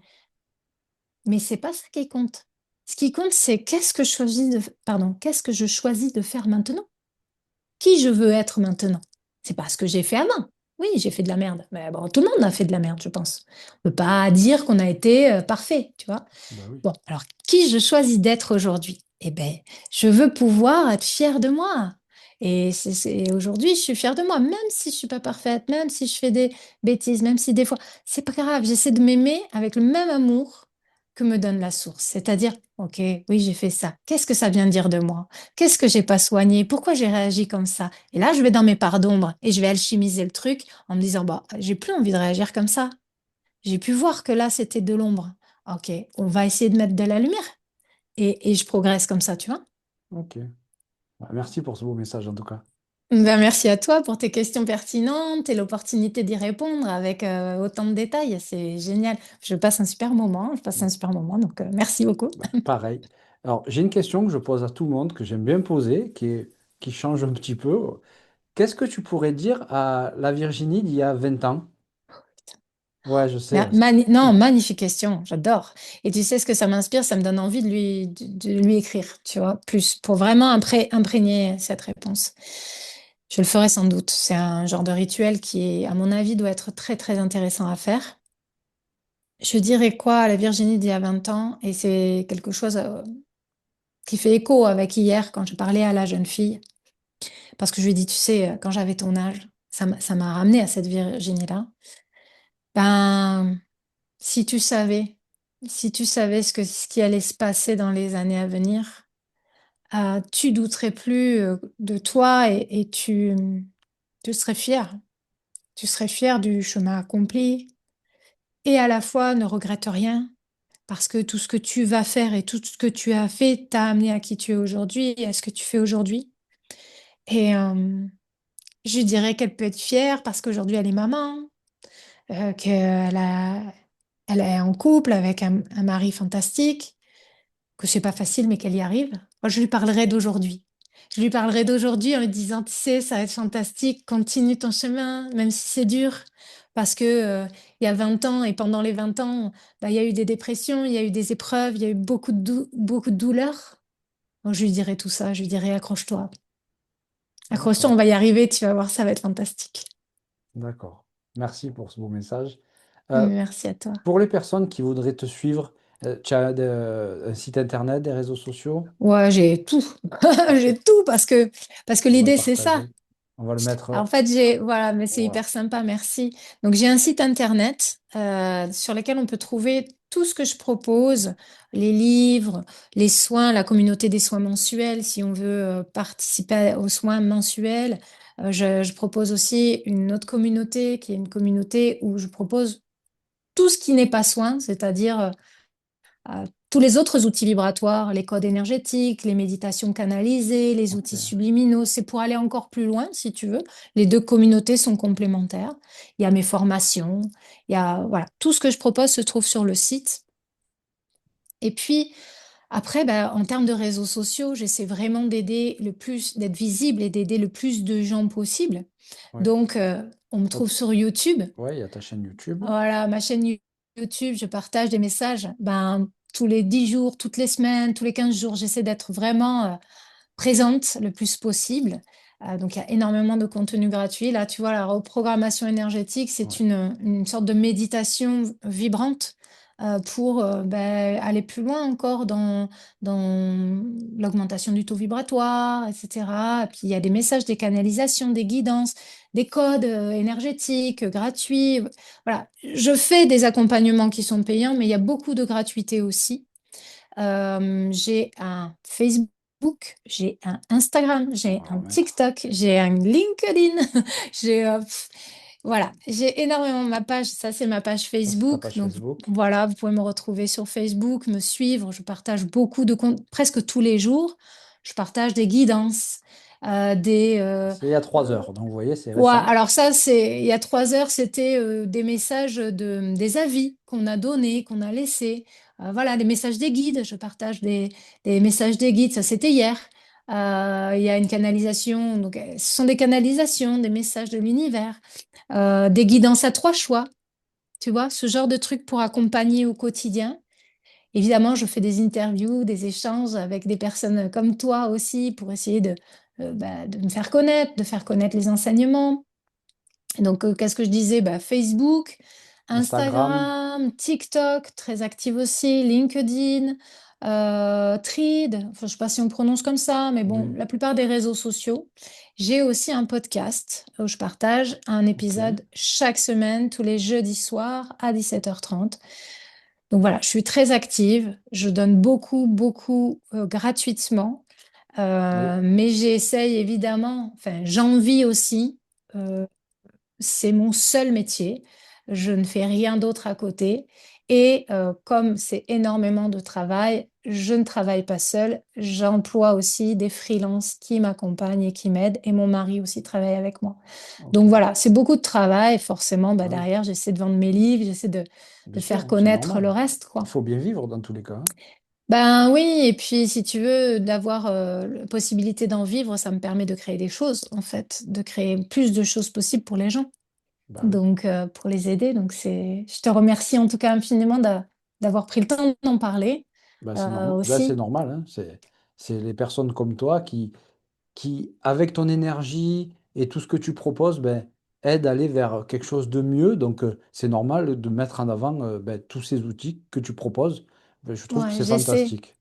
Mais c'est pas ça qui compte. Ce qui compte, c'est qu'est-ce que je choisis de faire maintenant? Qui je veux être maintenant? C'est pas ce que j'ai fait avant. Oui, j'ai fait de la merde. Mais bon, tout le monde a fait de la merde, je pense. On peut pas dire qu'on a été parfait, tu vois. Ben oui. Bon, alors qui je choisis d'être aujourd'hui? Eh ben, je veux pouvoir être fière de moi. Et aujourd'hui, je suis fière de moi, même si je suis pas parfaite, même si je fais des bêtises, même si des fois, c'est pas grave. J'essaie de m'aimer avec le même amour que me donne la source. C'est-à-dire, ok, oui, j'ai fait ça. Qu'est-ce que ça vient dire de moi? Qu'est-ce que j'ai pas soigné? Pourquoi j'ai réagi comme ça? Et là, je vais dans mes parts d'ombre et je vais alchimiser le truc en me disant, bah, j'ai plus envie de réagir comme ça. J'ai pu voir que là, c'était de l'ombre. Ok, on va essayer de mettre de la lumière. Et je progresse comme ça, tu vois. Ok. Bah, merci pour ce beau message, en tout cas. Ben, merci à toi pour tes questions pertinentes et l'opportunité d'y répondre avec autant de détails. C'est génial. Je passe un super moment. Je passe un super moment. Donc, merci beaucoup. Bah, pareil. Alors, j'ai une question que je pose à tout le monde, que j'aime bien poser, qui change un petit peu. Qu'est-ce que tu pourrais dire à la Virginie d'il y a 20 ans? Ouais, je sais. Non, magnifique question. J'adore. Et tu sais ce que ça m'inspire? Ça me donne envie de lui écrire, tu vois, plus pour vraiment imprégner cette réponse. Je le ferai sans doute. C'est un genre de rituel qui, à mon avis, doit être très, très intéressant à faire. Je dirais quoi à la Virginie d'il y a 20 ans? Et c'est quelque chose qui fait écho avec hier quand je parlais à la jeune fille. Parce que je lui ai dit, tu sais, quand j'avais ton âge, ça m'a ramené à cette Virginie-là. Ben, si tu savais ce qui allait se passer dans les années à venir, tu douterais plus de toi et tu serais fier. Tu serais fier du chemin accompli et à la fois ne regrette rien parce que tout ce que tu vas faire et tout ce que tu as fait t'a amené à qui tu es aujourd'hui et à ce que tu fais aujourd'hui. Et je lui dirais qu'elle peut être fière parce qu'aujourd'hui elle est maman, elle est en couple avec un mari fantastique, que c'est pas facile mais qu'elle y arrive. Moi, je lui parlerai d'aujourd'hui. Je lui parlerai d'aujourd'hui en lui disant, tu sais, ça va être fantastique, continue ton chemin, même si c'est dur. Parce que, il y a 20 ans et pendant les 20 ans, bah, il y a eu des dépressions, il y a eu des épreuves, il y a eu beaucoup de douleurs. Donc, je lui dirai tout ça, je lui dirai, accroche-toi. Accroche-toi, on D'accord. va y arriver, tu vas voir, ça va être fantastique. D'accord. Merci pour ce beau message. Euh, Merci à toi. pour les personnes qui voudraient te suivre, tu as un site internet, des réseaux sociaux? Ouais, j'ai tout. Ok. J'ai tout parce que On va le l'idée, c'est ça. partager. On va le Alors, en mettre. fait, voilà, mais c'est Voilà. hyper sympa, merci. Donc, j'ai un site internet sur lequel on peut trouver tout ce que je propose, les livres, les soins, la communauté des soins mensuels, si on veut participer aux soins mensuels. Je propose aussi une autre communauté qui est une communauté où je propose tout ce qui n'est pas soin, c'est-à-dire tous les autres outils vibratoires, les codes énergétiques, les méditations canalisées, les Ok, outils subliminaux, c'est pour aller encore plus loin, si tu veux. Les deux communautés sont complémentaires. Il y a mes formations, il y a, voilà, tout ce que je propose se trouve sur le site. Et puis, après, ben, en termes de réseaux sociaux, j'essaie vraiment d'aider le plus, d'être visible et d'aider le plus de gens possible. ouais. Donc, on me Toi, trouve sur YouTube. ouais, il y a ta chaîne YouTube. Voilà, ma chaîne YouTube, je partage des messages ben, tous les 10 jours, toutes les semaines, tous les 15 jours. J'essaie d'être vraiment présente le plus possible. Donc, il y a énormément de contenu gratuit. Là, tu vois, la reprogrammation énergétique, c'est Ouais, une sorte de méditation vibrante pour ben, aller plus loin encore dans l'augmentation du taux vibratoire, etc. Et puis, il y a des messages, des canalisations, des guidances, des codes énergétiques gratuits. Voilà. Je fais des accompagnements qui sont payants, mais il y a beaucoup de gratuité aussi. J'ai un Facebook, j'ai un Instagram, j'ai on va un remettre. TikTok, j'ai un LinkedIn, j'ai voilà, j'ai énormément ma page, ça c'est ma page Ça, c'est ta Facebook. page Donc Facebook. voilà, vous pouvez me retrouver sur Facebook, me suivre, je partage beaucoup de comptes, presque tous les jours. Je partage des guidances, des C'est il y a 3 heures, donc vous voyez, c'est ouais, récent. alors ça, c'est il y a 3 heures, c'était des messages des avis qu'on a donnés, qu'on a laissés. Voilà, des messages des guides. Je partage des messages des guides. Ça, c'était hier. Il y a une canalisation. Donc, ce sont des canalisations, des messages de l'univers, des guidances à trois choix. Tu vois, ce genre de trucs pour accompagner au quotidien. Évidemment, je fais des interviews, des échanges avec des personnes comme toi aussi pour essayer bah, de me faire connaître, de faire connaître les enseignements. Donc, qu'est-ce que je disais? Bah, Facebook, Instagram, Instagram, TikTok, très active aussi, LinkedIn, Thread, enfin, je ne sais pas si on prononce comme ça, mais bon, oui, la plupart des réseaux sociaux. J'ai aussi un podcast où je partage un ok, épisode chaque semaine, tous les jeudis soirs à 17h30. Donc voilà, je suis très active, je donne beaucoup, beaucoup gratuitement, oui, mais j'essaye évidemment, enfin j'envie aussi. euh, c'est mon seul métier. Je ne fais rien d'autre à côté. Et comme c'est énormément de travail, je ne travaille pas seule. J'emploie aussi des freelances qui m'accompagnent et qui m'aident. Et mon mari aussi travaille avec moi. ok. Donc voilà, c'est beaucoup de travail. Forcément, bah, Bah oui, derrière, j'essaie de vendre mes livres, j'essaie bien de sûr, faire hein, c'est connaître normal. le reste, Il quoi. faut bien vivre dans tous les cas, hein. Ben oui, et puis si tu veux, d'avoir la possibilité d'en vivre, ça me permet de créer des choses, en fait, de créer plus de choses possibles pour les gens. Bah oui. Donc, pour les aider. Donc, je te remercie en tout cas infiniment d'avoir pris le temps d'en parler Bah, c'est normal. Bah, c'est aussi. normal, hein. C'est les personnes comme toi avec ton énergie et tout ce que tu proposes, ben, aident à aller vers quelque chose de mieux. Donc, c'est normal de mettre en avant ben, tous ces outils que tu proposes. Ben, je trouve que Ouais, c'est fantastique.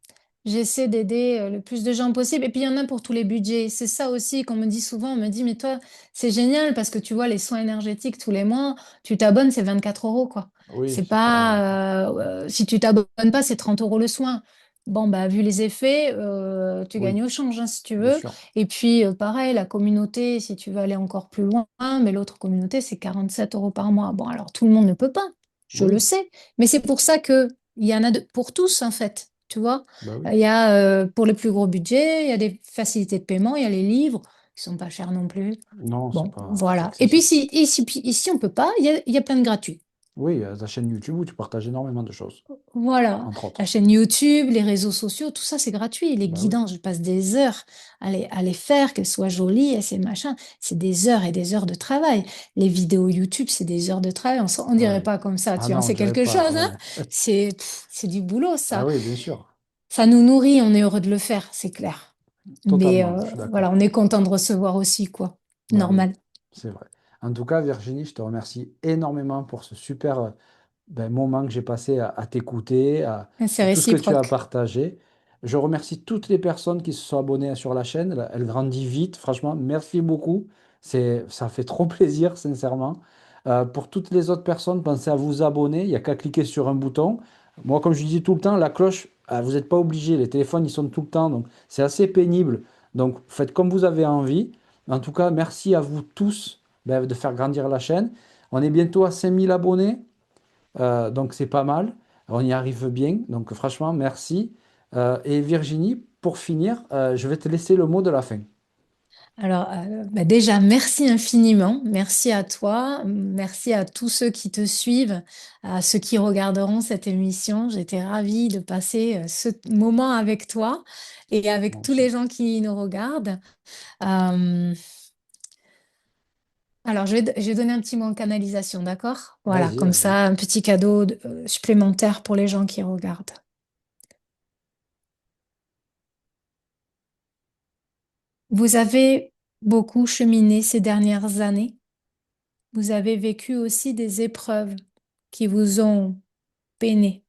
j'essaie d'aider le plus de gens possible. Et puis, il y en a pour tous les budgets. C'est ça aussi qu'on me dit souvent. On me dit, mais toi, c'est génial parce que tu vois, les soins énergétiques tous les mois, tu t'abonnes, c'est 24 euros, quoi. Oui, C'est c'est pas... pas, si tu t'abonnes pas, c'est 30 euros le soin. Bon, bah, vu les effets, tu Oui, gagnes au change, hein, si tu bien veux. sûr. Et puis, pareil, la communauté, si tu veux aller encore plus loin, mais l'autre communauté, c'est 47 euros par mois. Bon, alors, tout le monde ne peut pas. Je le Oui, sais. Mais c'est pour ça que il y en a pour tous, en fait. Tu vois? bah oui. Il y a pour les plus gros budgets, il y a des facilités de paiement, il y a les livres qui sont pas chers non plus. Non, Bon, c'est voilà. Et puis accessible. si, ici on peut pas, il y a plein de gratuits. Oui, ta chaîne YouTube où tu partages énormément de choses, Voilà. entre La autres. chaîne YouTube, les réseaux sociaux, tout ça c'est gratuit. Les Bah oui. guidances, je passe des heures à les faire, qu'elles soient jolies, et ces machins. C'est des heures et des heures de travail. Les vidéos YouTube, c'est des heures de travail. On dirait Ouais. pas comme ça, Ah tu en non, on sais dirait quelque pas, chose, hein? ouais. C'est du boulot, Ah ça. oui, bien sûr. Ça nous nourrit, on est heureux de le faire, c'est clair. Mais Totalement, je suis voilà, d'accord. on est content de recevoir aussi, quoi. Bah oui, Normal. c'est vrai. En tout cas, Virginie, je te remercie énormément pour ce super ben, moment que j'ai passé à t'écouter, C'est à tout ce que tu as réciproque. partagé. Je remercie toutes les personnes qui se sont abonnées sur la chaîne. Elle grandit vite, franchement. Merci beaucoup. Ça fait trop plaisir, sincèrement. Pour toutes les autres personnes, pensez à vous abonner. Il n'y a qu'à cliquer sur un bouton. Moi, comme je dis tout le temps, la cloche, vous n'êtes pas obligé. Les téléphones, ils sonnent tout le temps. Donc, c'est assez pénible. Donc, faites comme vous avez envie. En tout cas, merci à vous tous ben, de faire grandir la chaîne. On est bientôt à 5000 abonnés. Donc c'est pas mal. On y arrive bien. Donc franchement, merci. Et Virginie, pour finir, je vais te laisser le mot de la fin. Alors, bah déjà, merci infiniment. Merci à toi. Merci à tous ceux qui te suivent, à ceux qui regarderont cette émission. J'étais ravie de passer ce moment avec toi et avec Moi tous aussi. les gens qui nous regardent. Euh, alors, je vais donner un petit mot en canalisation, d'accord? Voilà, Vas-y, comme vas-y. ça, un petit cadeau supplémentaire pour les gens qui regardent. Vous avez beaucoup cheminé ces dernières années. Vous avez vécu aussi des épreuves qui vous ont peiné.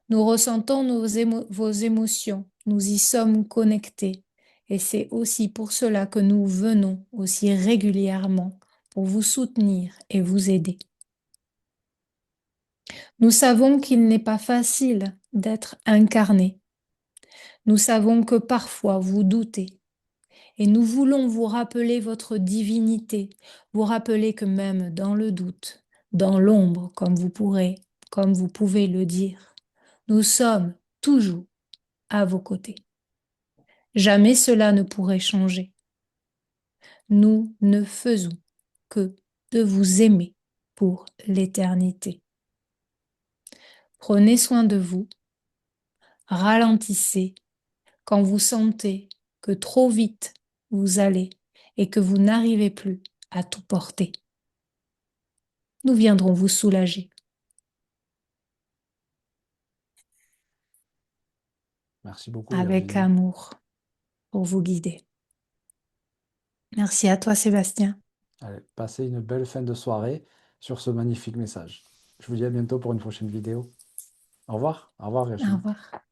Nous ressentons vos émotions, nous y sommes connectés. Et c'est aussi pour cela que nous venons aussi régulièrement pour vous soutenir et vous aider. Nous savons qu'il n'est pas facile d'être incarné. Nous savons que parfois vous doutez. Et nous voulons vous rappeler votre divinité, vous rappeler que même dans le doute, dans l'ombre, comme vous pouvez le dire, nous sommes toujours à vos côtés. Jamais cela ne pourrait changer. Nous ne faisons que de vous aimer pour l'éternité. Prenez soin de vous, ralentissez quand vous sentez que trop vite vous allez et que vous n'arrivez plus à tout porter. Nous viendrons vous soulager Merci beaucoup, avec Virginie. amour pour vous guider. Merci à toi, Sébastien. Allez, passez une belle fin de soirée sur ce magnifique message. Je vous dis à bientôt pour une prochaine vidéo. Au revoir. Au revoir, Au Virginie. revoir.